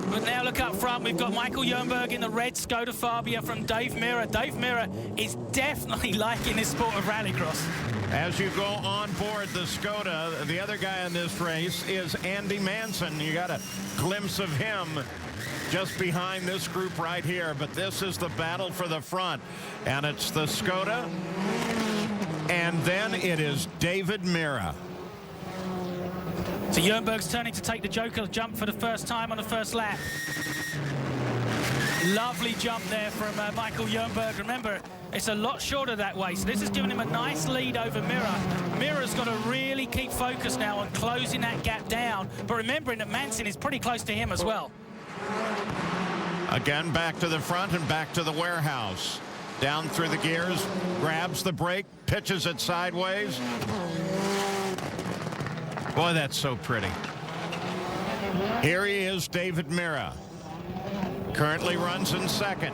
But now look up front. We've got Michael Jernberg in the red Skoda Fabia from Dave Mira. Dave Mira is definitely liking this sport of Rallycross. As you go on board the Skoda, the other guy in this race is Andy Manson. You got a glimpse of him just behind this group right here. But this is the battle for the front. And it's the Skoda. And then it is David Mira. So Jernberg's turning to take the Joker jump for the first time on the first lap. Lovely jump there from Michael Jernberg. Remember, it's a lot shorter that way, so this has given him a nice lead over Mira. Mira's got to really keep focused now on closing that gap down, but remembering that Manson is pretty close to him as well. Again, back to the front and back to the warehouse. Down through the gears, grabs the brake, pitches it sideways. Boy, that's so pretty. Here he is, David Mira. Currently runs in second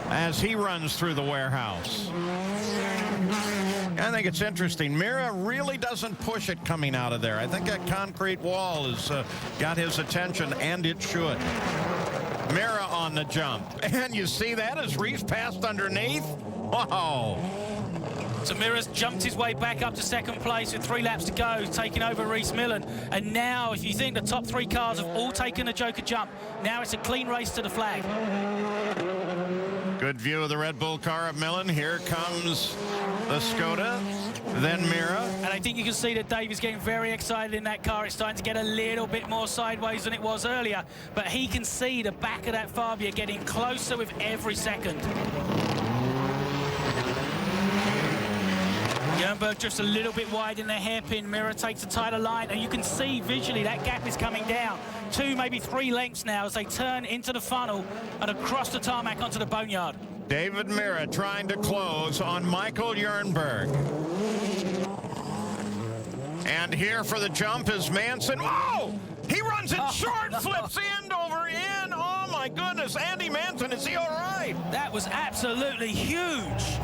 as he runs through the warehouse. I think it's interesting. Mira really doesn't push it coming out of there. I think that concrete wall has got his attention, and it should. Mira on the jump. And you see that as Reese passed underneath? Wow. So Mira's jumped his way back up to second place with 3 laps to go, taking over Reese Millen. And now, if you think the top 3 cars have all taken a Joker jump, now it's a clean race to the flag. Good view of the Red Bull car of Millen. Here comes the Skoda, then Mira. And I think you can see that Dave is getting very excited in that car. It's starting to get a little bit more sideways than it was earlier. But he can see the back of that Fabia getting closer with every second. Jernberg drifts a little bit wide in the hairpin. Mira takes a tighter line, and you can see visually that gap is coming down. 2, maybe 3 lengths now as they turn into the funnel and across the tarmac onto the boneyard. David Mira trying to close on Michael Jernberg. And here for the jump is Manson. Oh! He runs it short, flips end over end. Oh, my goodness. Andy Manson, is he all right? That was absolutely huge.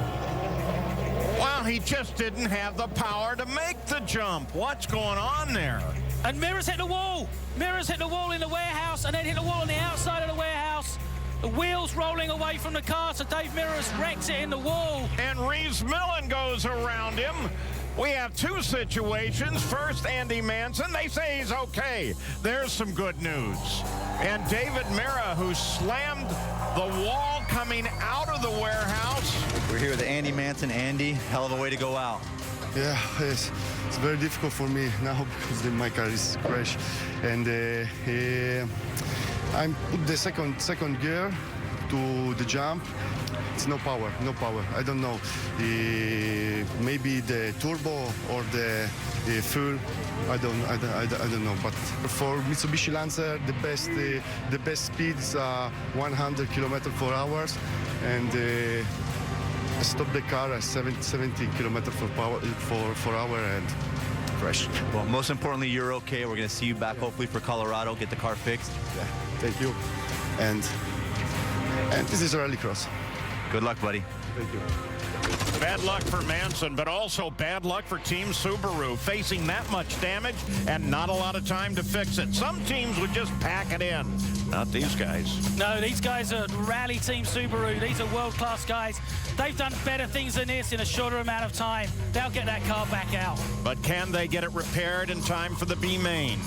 Well, he just didn't have the power to make the jump. What's going on there? And Mira's hit the wall. Mira's hit the wall in the warehouse and then hit the wall on the outside of the warehouse. The wheels rolling away from the car, so Dave Mira's wrecked it in the wall. And Reese Millen goes around him. We have 2 situations. First, Andy Manson. They say he's okay. There's some good news. And David Mira, who slammed the wall coming out of the warehouse. We're here with Andy Manson. Andy, hell of a way to go out. Yeah, it's very difficult for me now because my car is crashed, and I'm put the second gear to the jump. It's no power. I don't know. Maybe the turbo or the fuel. I don't know. But for Mitsubishi Lancer, the best speeds are 100 km/h, and stop the car at 70 km/h and crash. Well, most importantly, you're okay. We're going to see you back hopefully for Colorado. Get the car fixed. Yeah, thank you. And this is RallyCross. Good luck, buddy. Thank you. Bad luck for Manson, but also bad luck for Team Subaru, facing that much damage and not a lot of time to fix it. Some teams would just pack it in. Not these guys. No, these guys are Rally Team Subaru. These are world-class guys. They've done better things than this in a shorter amount of time. They'll get that car back out. But can they get it repaired in time for the B main?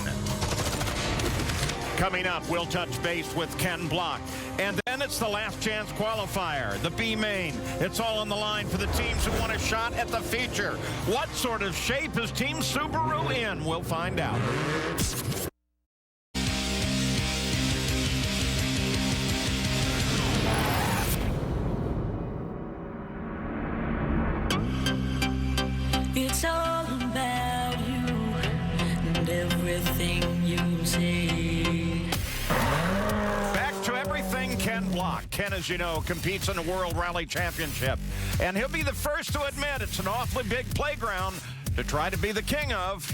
Coming up, we'll touch base with Ken Block. And then it's the last chance qualifier, the B main. It's all on the line for the teams who want a shot at the feature. What sort of shape is Team Subaru in? We'll find out. It's all about you and everything you say. Back to everything Ken Block. Ken, as you know, competes in the World Rally Championship. And he'll be the first to admit it's an awfully big playground to try to be the king of.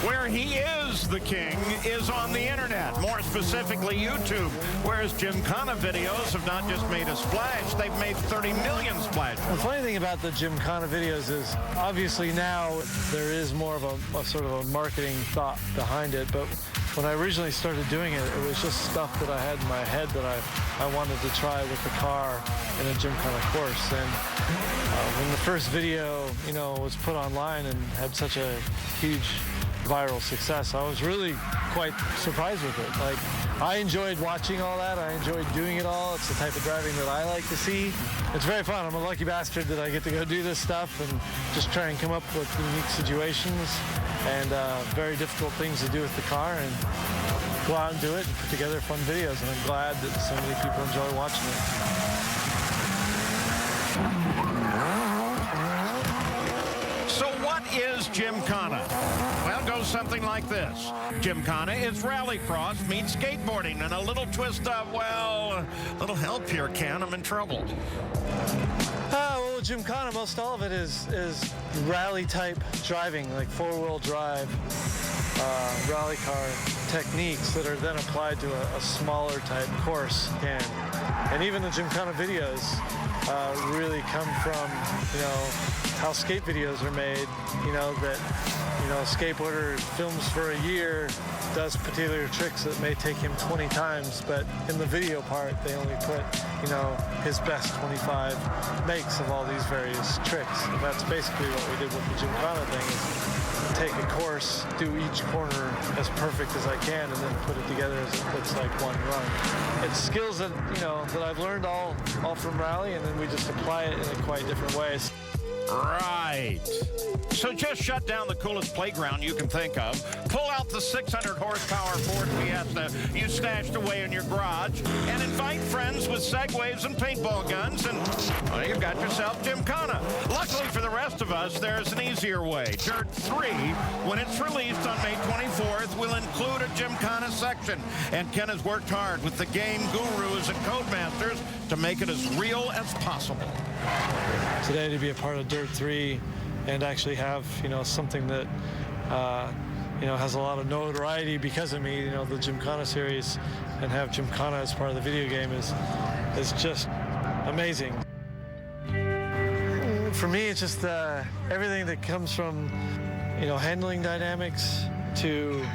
Where he is the king is on the internet, more specifically YouTube, whereas Gymkhana videos have not just made a splash, they've made 30 million splashes. The funny thing about the Gymkhana videos is obviously now there is more of a sort of a marketing thought behind it, but when I originally started doing it, it was just stuff that I had in my head that I wanted to try with the car in a Gymkhana course. And when the first video, was put online and had such a huge viral success, I was really quite surprised with it. Like, I enjoyed watching all that. I enjoyed doing it all. It's the type of driving that I like to see. It's very fun. I'm a lucky bastard that I get to go do this stuff and just try and come up with unique situations and very difficult things to do with the car and go out and do it and put together fun videos. And I'm glad that so many people enjoy watching it. So what is Gymkhana? Well, it goes something something like this. Gymkhana is rallycross meets skateboarding, and a little twist of, well, a little help here, Ken. I'm in trouble. Well, Gymkhana, most all of it is rally-type driving, like four-wheel drive rally car techniques that are then applied to a smaller type course. And even the Gymkhana videos really come from, how skate videos are made, that, a skateboarder films for a year, does particular tricks that may take him 20 times, but in the video part, they only put, his best 25 makes of all these various tricks. And that's basically what we did with the Gymkhana thing, is take a course, do each corner as perfect as I can, and then put it together as it looks like one run. It's skills that, that I've learned all from rally, and then we just apply it in a quite different ways. Right. So just shut down the coolest playground you can think of. Pull out the 600 horsepower Ford Fiesta you stashed away in your garage, and invite friends with Segways and paintball guns, and well, you've got yourself Gymkhana. Luckily for the rest of us, there's an easier way. Dirt 3, when it's released on May 24th, will include a Gymkhana section, and Ken has worked hard with the game gurus and codemasters to make it as real as possible. Today, to be a part of Dirt 3 and actually have, something that, has a lot of notoriety because of me, the Gymkhana series, and have Gymkhana as part of the video game is just amazing. For me, it's just everything that comes from, handling dynamics to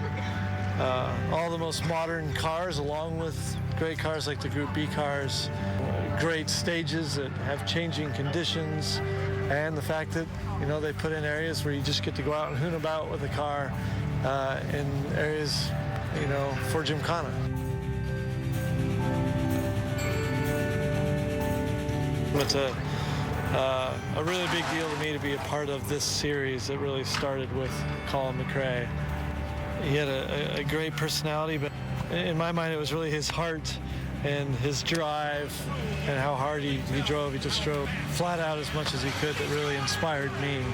all the most modern cars, along with great cars like the Group B cars, great stages that have changing conditions, and the fact that, they put in areas where you just get to go out and hoon about with a car in areas, for Gymkhana. It's a really big deal to me to be a part of this series that really started with Colin McRae. He had a great personality, but in my mind, it was really his heart and his drive and how hard he drove. He just drove flat out as much as he could. That really inspired me.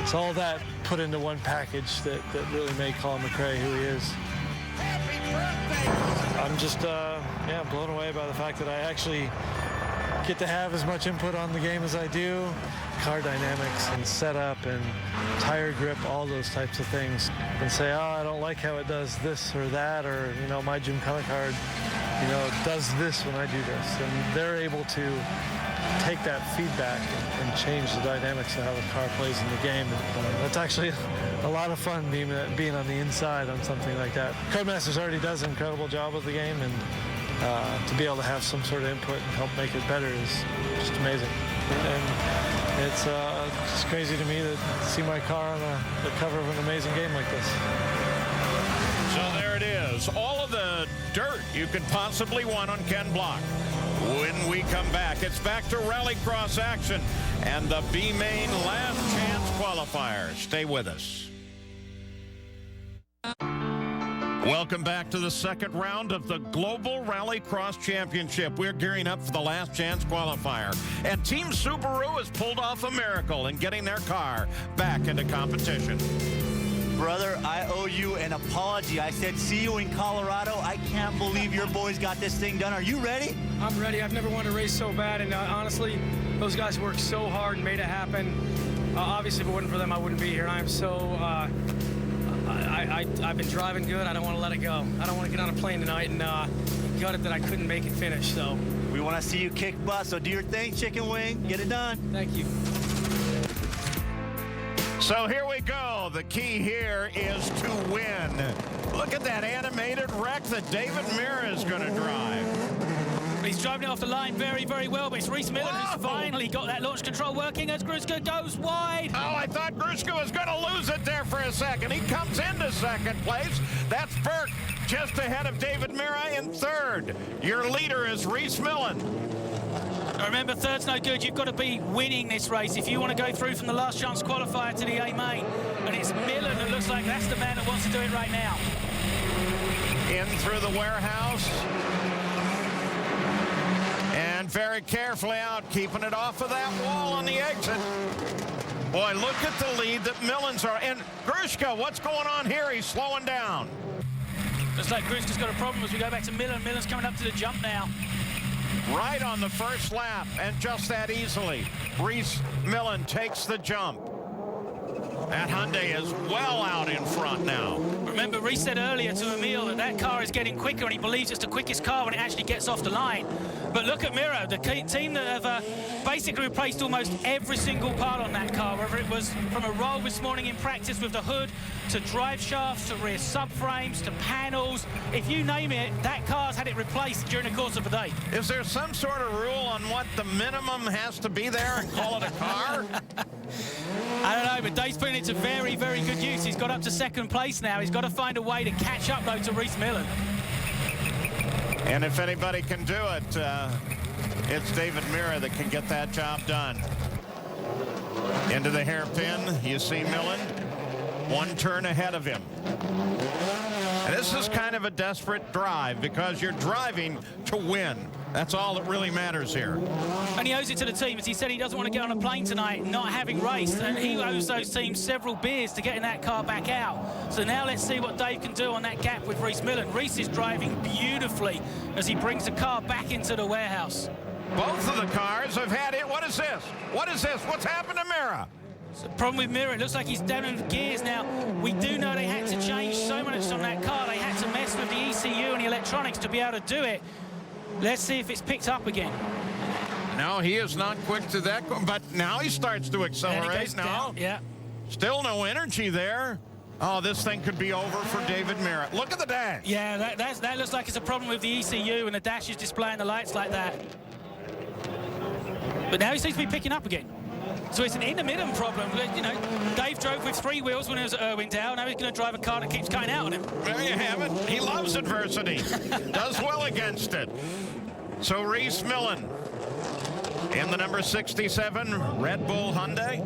It's all that put into one package that really made Colin McRae who he is. I'm just blown away by the fact that I actually get to have as much input on the game as I do. Car dynamics and setup and tire grip, all those types of things. And say, I don't like how it does this or that, or, my Gymkhana card, does this when I do this. And they're able to take that feedback and change the dynamics of how the car plays in the game. And that's actually a lot of fun being on the inside on something like that. Codemasters already does an incredible job with the game, and to be able to have some sort of input and help make it better is just amazing. And it's just crazy to me to see my car on the cover of an amazing game like this. So there it is. All of the dirt you could possibly want on Ken Block. When we come back, it's back to rallycross action and the B-Main Last Chance qualifier. Stay with us. Welcome back to the second round of the Global Rallycross Championship. We're gearing up for the last chance qualifier. And Team Subaru has pulled off a miracle in getting their car back into competition. Brother, I owe you an apology. I said, see you in Colorado. I can't believe your boys got this thing done. Are you ready? I'm ready. I've never wanted to race so bad, and honestly, those guys worked so hard and made it happen. Obviously, if it wasn't for them, I wouldn't be here. I am so... I've been driving good. I don't want to let it go. I don't want to get on a plane tonight and gut it that I couldn't make it finish. So we want to see you kick butt. So do your thing, chicken wing. Get it done. Thank you. So here we go. The key here is to win. Look at that animated wreck that David Mira is going to drive. He's driving it off the line very, very well, but it's Reese Miller who's finally got that launch control working as Gruska goes wide. Oh, I thought Gruska was going to lose it there for a second. He comes into second place. That's Burke just ahead of David Mira in third. Your leader is Reese Millen. Remember, third's no good. You've got to be winning this race if you want to go through from the last chance qualifier to the A-Main. And it's Millen that looks like that's the man that wants to do it right now. In through the warehouse. And very carefully out, keeping it off of that wall on the exit. Boy, look at the lead that Millen's are. And Grushka, what's going on here? He's slowing down. Looks like Grushka's got a problem as we go back to Millen. Millen's coming up to the jump now. Right on the first lap, and just that easily, Reese Millen takes the jump. That Hyundai is well out in front now. Remember, Reese said earlier to Emil that that car is getting quicker, and he believes it's the quickest car when it actually gets off the line. But look at Miro, the team that have basically replaced almost every single part on that car, whether it was from a roll this morning in practice with the hood, to drive shafts, to rear subframes, to panels. If you name it, that car's had it replaced during the course of the day. Is there some sort of rule on what the minimum has to be there and call it a car? I don't know, but Dave's putting it to very, very good use. He's got up to second place now. He's got to find a way to catch up, though, to Reese Millen. And if anybody can do it, it's David Mira that can get that job done. Into the hairpin, you see Millen, one turn ahead of him. And this is kind of a desperate drive because you're driving to win. That's all that really matters here. And he owes it to the team, as he said he doesn't want to get on a plane tonight not having raced, and he owes those teams several beers to getting that car back out. So now let's see what Dave can do on that gap with Reese Millen. Reese is driving beautifully as he brings the car back into the warehouse. Both of the cars have had it. What is this? What is this? What's happened to Mira? The problem with Mira, it looks like he's down in gears now. We do know they had to change so much on that car. They had to mess with the ECU and the electronics to be able to do it. Let's see if it's picked up again. No, he is not quick to that, but now he starts to accelerate. Now, yeah. Still no energy there. Oh, this thing could be over for David Mira. Look at the dash. Yeah, that looks like it's a problem with the ECU, and the dash is displaying the lights like that. But now he seems to be picking up again. So it's an intermittent problem. You know, Dave drove with 3 wheels when he was at Irwindale. Now he's going to drive a car that keeps cutting out on him. There you have it. He loves adversity. Does well against it. So Reese Millen in the number 67 Red Bull Hyundai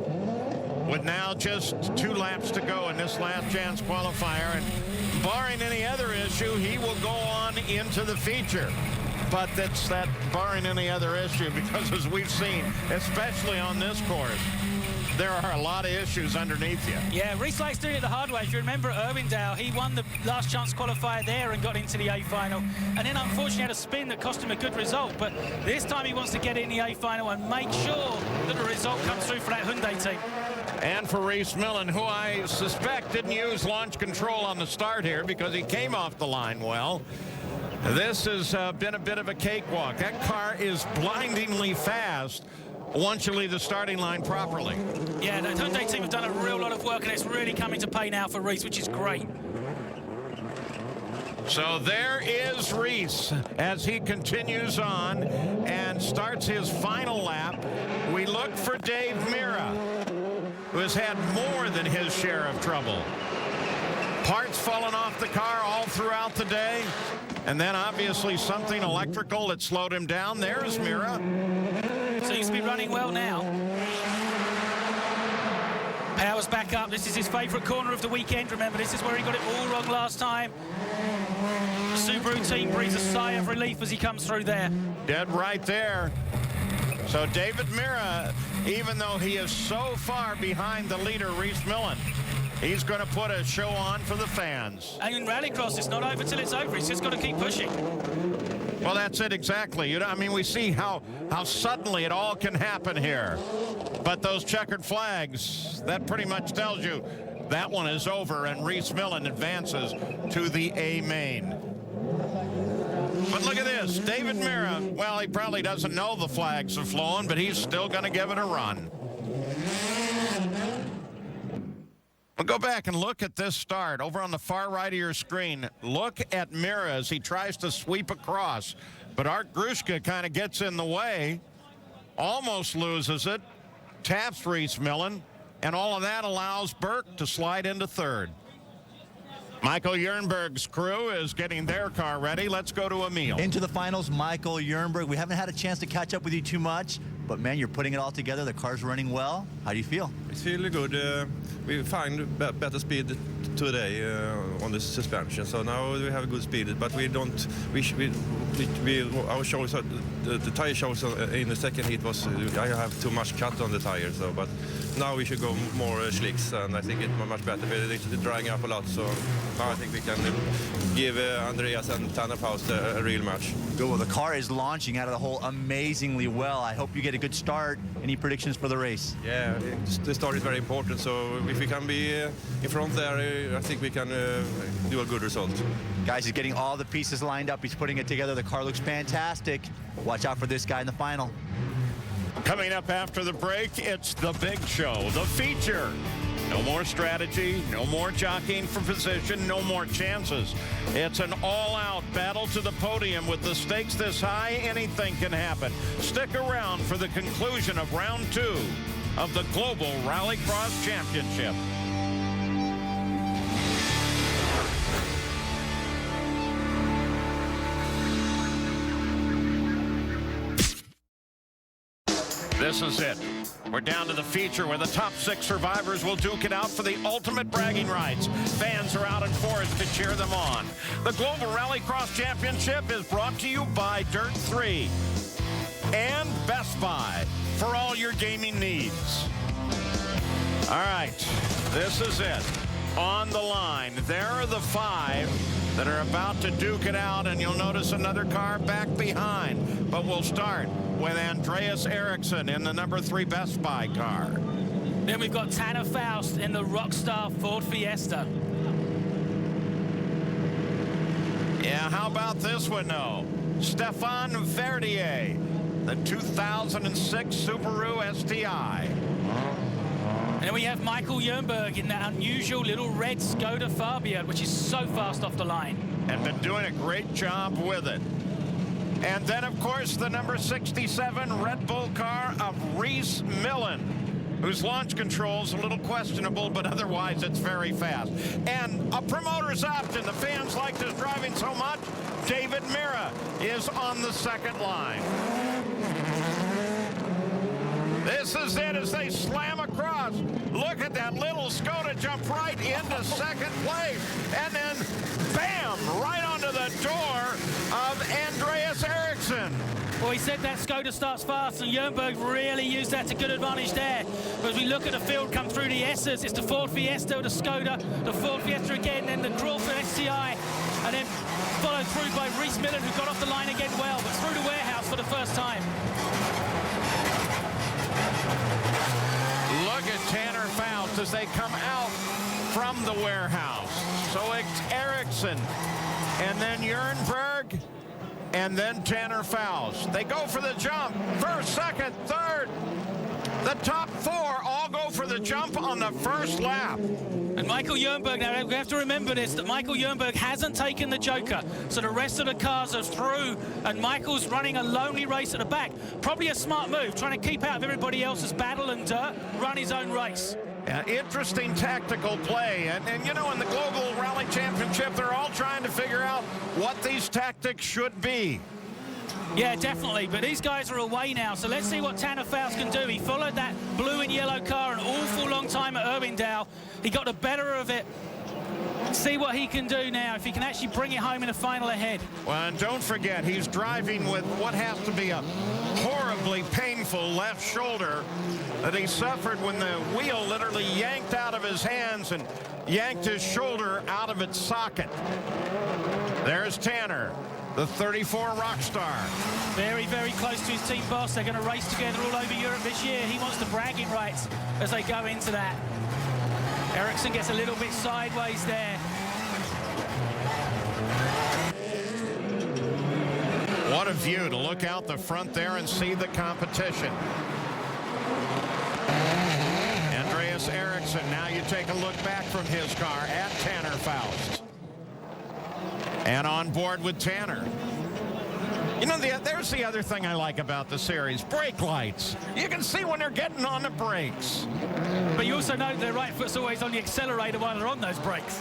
with now just 2 laps to go in this last chance qualifier. And barring any other issue, he will go on into the feature. But that's that barring any other issue, because as we've seen, especially on this course, there are a lot of issues underneath you. Yeah, Reese likes doing it the hard way. If you remember at Irwindale, he won the last chance qualifier there and got into the A final. And then unfortunately had a spin that cost him a good result. But this time he wants to get in the A final and make sure that the result comes through for that Hyundai team. And for Reese Millen, who I suspect didn't use launch control on the start here because he came off the line well. This has been a bit of a cakewalk. That car is blindingly fast once you leave the starting line properly. Yeah, the Hyundai team have done a real lot of work, and it's really coming to pay now for Reese, which is great. So there is Reese as he continues on and starts his final lap. We look for Dave Mira, who has had more than his share of trouble. Parts falling off the car all throughout the day. And then obviously something electrical that slowed him down. There's Mira. Seems to be running well now. Power's back up. This is his favorite corner of the weekend. Remember, this is where he got it all wrong last time. The Subaru team breathes a sigh of relief as he comes through there. Dead right there. So David Mira, even though he is so far behind the leader, Reese Millen, he's going to put a show on for the fans. And in Rallycross, it's not over till it's over. He's just got to keep pushing. Well, that's it exactly. You know, I mean, we see how suddenly it all can happen here. But those checkered flags, that pretty much tells you that one is over, and Reese Millen advances to the A main. But look at this. David Mira, well, he probably doesn't know the flags have flown, but he's still going to give it a run. We'll go back and look at this start over on the far right of your screen. Look at Mira as he tries to sweep across. But Art Grushka kind of gets in the way, almost loses it, taps Reese Millen, and all of that allows Burke to slide into third. Michael Jernberg's crew is getting their car ready. Let's go to Emil. Into the finals, Michael Jernberg. We haven't had a chance to catch up with you too much, but man, you're putting it all together. The car's running well. How do you feel? It's really good. We find better speed today on the suspension, so now we have a good speed. But we don't. Our shows, the tire shows in the second heat was I have too much cut on the tire. So, but now we should go more slicks, and I think it's much better. We're drying up a lot, so now I think we can give Andreas and Tanner Faust a real match. Good. Well, the car is launching out of the hole amazingly well. I hope you get a good start. Any predictions for the race? Yeah, the start is very important. So if we can be in front there, I think we can do a good result. Guys, he's getting all the pieces lined up. He's putting it together. The car looks fantastic. Watch out for this guy in the final. Coming up after the break, it's the big show, the feature. No more strategy, no more jockeying for position, no more chances. It's an all-out battle to the podium. With the stakes this high, anything can happen. Stick around for the conclusion of round 2 of the Global RallyCross Championship. This is it. We're down to the feature where the top 6 survivors will duke it out for the ultimate bragging rights. Fans are out in force to cheer them on. The Global RallyCross Championship is brought to you by Dirt 3 and Best Buy for all your gaming needs. All right, this is it. On the line, there are the 5 that are about to duke it out, and you'll notice another car back behind. But we'll start with Andreas Eriksson in the number 3 Best Buy car. Then we've got Tanner Faust in the Rockstar Ford Fiesta. Yeah, how about this one, though? Stefan Verdier, the 2006 Subaru STI. And then we have Michael Jernberg in that unusual little red Skoda Fabia, which is so fast off the line. And been doing a great job with it. And then, of course, the number 67 Red Bull car of Reese Millen, whose launch control is a little questionable, but otherwise it's very fast. And a promoter's option. The fans like this driving so much. David Mira is on the second line. This is it as they slam across. Look at that little Skoda jump right into second place. And then, bam, right onto the door of Andreas Eriksson. Well, he said that Skoda starts fast, and Jernberg really used that to good advantage there. But as we look at the field come through the S's, it's the Ford Fiesta, the Skoda, the Ford Fiesta again, then the Crawford STI, and then followed through by Reese Millen, who got off the line again well, but through the warehouse for the first time. Look at Tanner Faust as they come out from the warehouse. So it's Eriksson, and then Jernberg, and then Tanner Faust. They go for the jump. First, second, third. The top 4 all go for the jump on the first lap. And Michael Jernberg, now we have to remember this, that Michael Jernberg hasn't taken the Joker. So the rest of the cars are through, and Michael's running a lonely race at the back. Probably a smart move, trying to keep out of everybody else's battle and run his own race. Interesting tactical play. And you know, in the Global Rally Championship, they're all trying to figure out what these tactics should be. Yeah, definitely, but these guys are away now, so let's see what Tanner Faust can do. He followed that blue and yellow car an awful long time at Irwindale. He got the better of it. See what he can do now, if he can actually bring it home in the final ahead. Well, and don't forget, he's driving with what has to be a horribly painful left shoulder that he suffered when the wheel literally yanked out of his hands and yanked his shoulder out of its socket. There's Tanner, the 34 Rockstar. Very, very close to his team boss. They're going to race together all over Europe this year. He wants the bragging rights as they go into that. Eriksson gets a little bit sideways there. What a view to look out the front there and see the competition. Andreas Eriksson, now you take a look back from his car at Tanner Faust. And on board with Tanner. You know, there's the other thing I like about the series, brake lights. You can see when they're getting on the brakes. But you also know their right foot's always on the accelerator while they're on those brakes.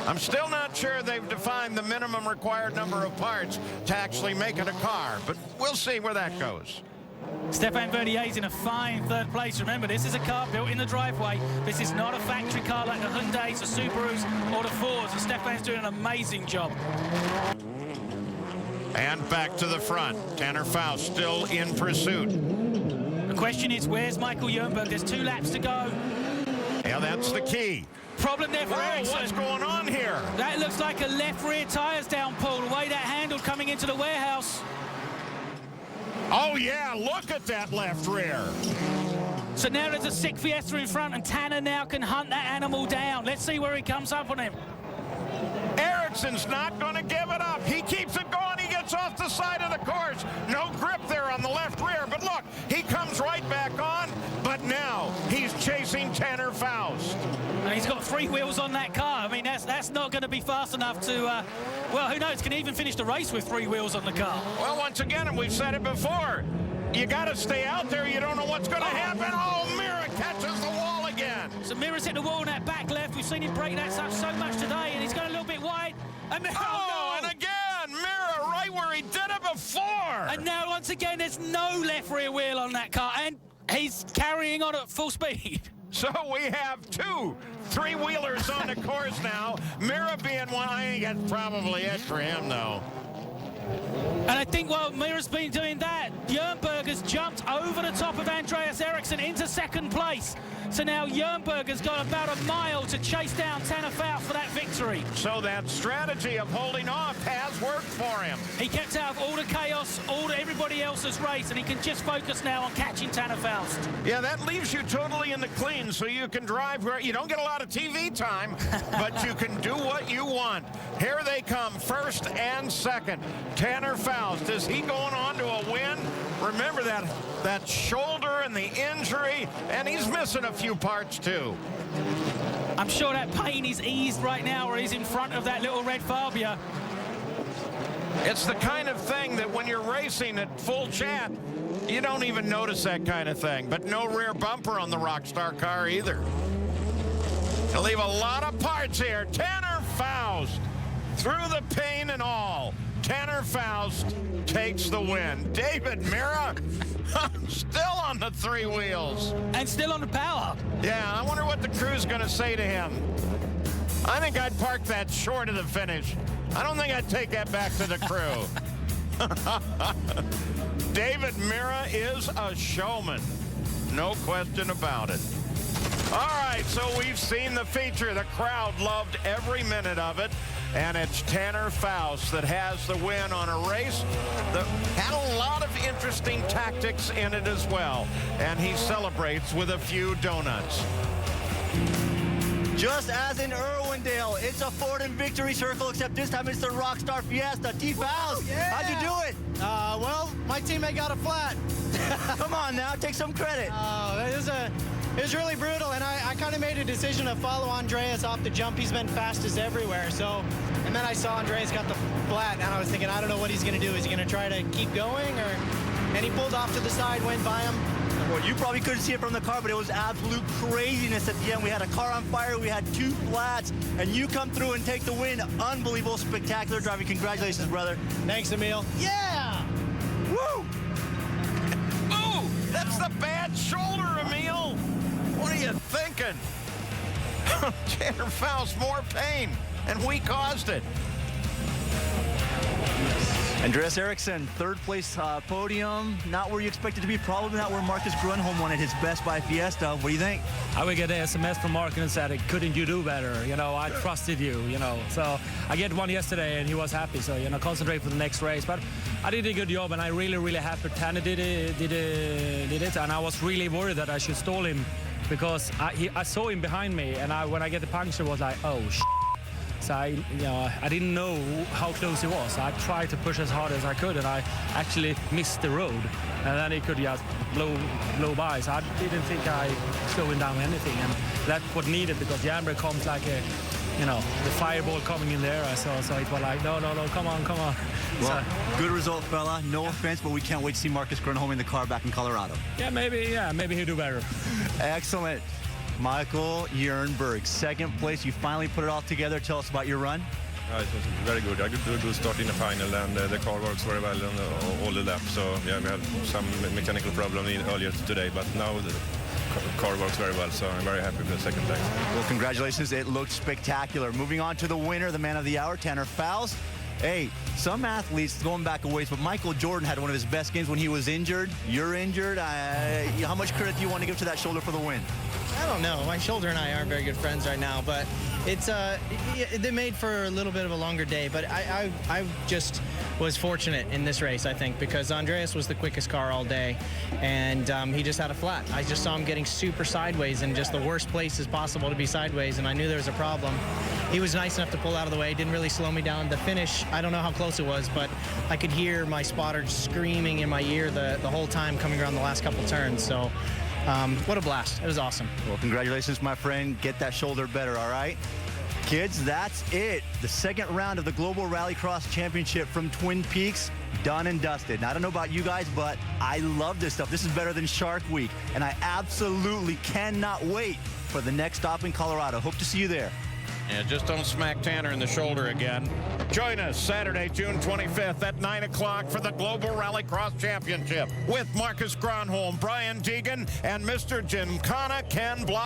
I'm still not sure they've defined the minimum required number of parts to actually make it a car, but we'll see where that goes. Stefan Verdier's in a fine third place. Remember, this is a car built in the driveway. This is not a factory car like the Hyundais, the Subarus, or the Fords. And Stefan's doing an amazing job. And back to the front. Tanner Faust still in pursuit. The question is, where's Michael Jernberg? There's 2 laps to go. Yeah, that's the key. Problem there for Ericsson. What's going on here? That looks like a left rear tyres down, Paul. The way that handled coming into the warehouse. Oh, yeah, look at that left rear. So now there's a sick Fiesta in front, and Tanner now can hunt that animal down. Let's see where he comes up on him. Ericsson's not going to give it up. He keeps it going. He gets off the side of the course. No grip there on the left rear. But look, he comes right back on. But now he's chasing Tanner Faust. And he's got 3 wheels on that car. I mean, that's not going to be fast enough to, well, who knows? Can he even finish the race with 3 wheels on the car? Well, once again, and we've said it before, you got to stay out there. You don't know what's going to happen. Oh, Mira catches the wall again. So Mira's hit the wall on that back left. We've seen him break that up so much today, and he's going a little bit wide. And no! And again, Mira right where he did it before. And now, once again, there's no left rear wheel on that car, and he's carrying on at full speed. So we have 2 3-wheelers on the course now. Mira being one. I think that's probably it for him, though. And I think while Mira's been doing that, Jernberg has jumped over the top of Andreas Ericsson into 2nd place. So now Jernberg has got about a mile to chase down Tanner Faust for that victory. So that strategy of holding off has worked for him. He kept out of all the chaos, everybody else's race, and he can just focus now on catching Tanner Faust. Yeah, that leaves you totally in the clean, so you can drive where you don't get a lot of TV time, but you can do what you want. Here they come, 1st and 2nd. Tanner Faust, is he going on to a win? Remember that shoulder and the injury, and he's missing a few parts too. I'm sure that pain is eased right now, or he's in front of that little red Fabia. It's the kind of thing that when you're racing at full chat, you don't even notice that kind of thing. But no rear bumper on the Rockstar car either. He'll leave a lot of parts here. Tanner Faust, through the pain and all, Tanner Faust takes the win. David Mira still on the 3 wheels. And still on the power. Yeah, I wonder what the crew's going to say to him. I think I'd park that short of the finish. I don't think I'd take that back to the crew. David Mira is a showman. No question about it. All right, so we've seen the feature. The crowd loved every minute of it. And it's Tanner Faust that has the win on a race that had a lot of interesting tactics in it as well. And he celebrates with a few donuts. Just as in Irwindale, it's a Ford in victory circle, except this time it's the Rockstar Fiesta. T. Faust, how'd you do it? Well, my teammate got a flat. Come on now, take some credit. It was really brutal, and I kind of made a decision to follow Andreas off the jump. He's been fastest everywhere, and then I saw Andreas got the flat, and I was thinking, I don't know what he's going to do. Is he going to try to keep going, and he pulled off to the side, went by him. Well, you probably couldn't see it from the car, but it was absolute craziness at the end. We had a car on fire, we had 2 flats, and you come through and take the win. Unbelievable, spectacular driving. Congratulations, brother. Thanks, Emil. Yeah! Woo! Ooh, that's the bad shoulder, Emil. What are you thinking? Tanner Faust, more pain, and we caused it. Andreas Ericsson, 3rd place podium. Not where you expected to be, probably not where Marcus Grönholm won at his Best Buy Fiesta. What do you think? I would get an SMS from Marcus and said, couldn't you do better? You know, I trusted you, you know. So I get one yesterday and he was happy. So, you know, concentrate for the next race. But I did a good job and I'm really, really happy Tanner did it. And I was really worried that I should stall him because I saw him behind me and when I get the puncture, was like, oh, So I didn't know how close he was. I tried to push as hard as I could, and I actually missed the road. And then he could just blow by. So I didn't think I slowed down anything, and that's what needed because Jernberg comes like a, the fireball coming in there. So it was like, no, come on. Well, good result, fella. No offense, but we can't wait to see Marcus Grönholm in the car back in Colorado. Maybe he'll do better. Excellent. Michael Jernberg, 2nd place. You finally put it all together. Tell us about your run. it was very good. I could do a good start in the final, and the car works very well on all the laps. So yeah, we had some mechanical problem earlier today, but now the car works very well. So I'm very happy with the second place. Well, congratulations. It looked spectacular. Moving on to the winner, the man of the hour, Tanner Fouls. Hey, some athletes going back a ways, but Michael Jordan had one of his best games when he was injured. You're injured. How much credit do you want to give to that shoulder for the win? I don't know. My shoulder and I aren't very good friends right now, but it's they made for a little bit of a longer day. But I just was fortunate in this race, I think, because Andreas was the quickest car all day, and he just had a flat. I just saw him getting super sideways in just the worst places possible to be sideways, and I knew there was a problem. He was nice enough to pull out of the way. Didn't really slow me down. The finish, I don't know how close it was, but I could hear my spotter screaming in my ear the whole time coming around the last couple turns. So. What a blast. It was awesome. Well, congratulations, my friend. Get that shoulder better, all right? Kids, that's it. The second round of the Global Rallycross Championship from Twin Peaks, done and dusted. Now, I don't know about you guys, but I love this stuff. This is better than Shark Week, and I absolutely cannot wait for the next stop in Colorado. Hope to see you there. Yeah, just don't smack Tanner in the shoulder again. Join us Saturday, June 25th at 9 o'clock for the Global Rallycross Championship with Marcus Gronholm, Brian Deegan, and Mr. Gymkhana Ken Block.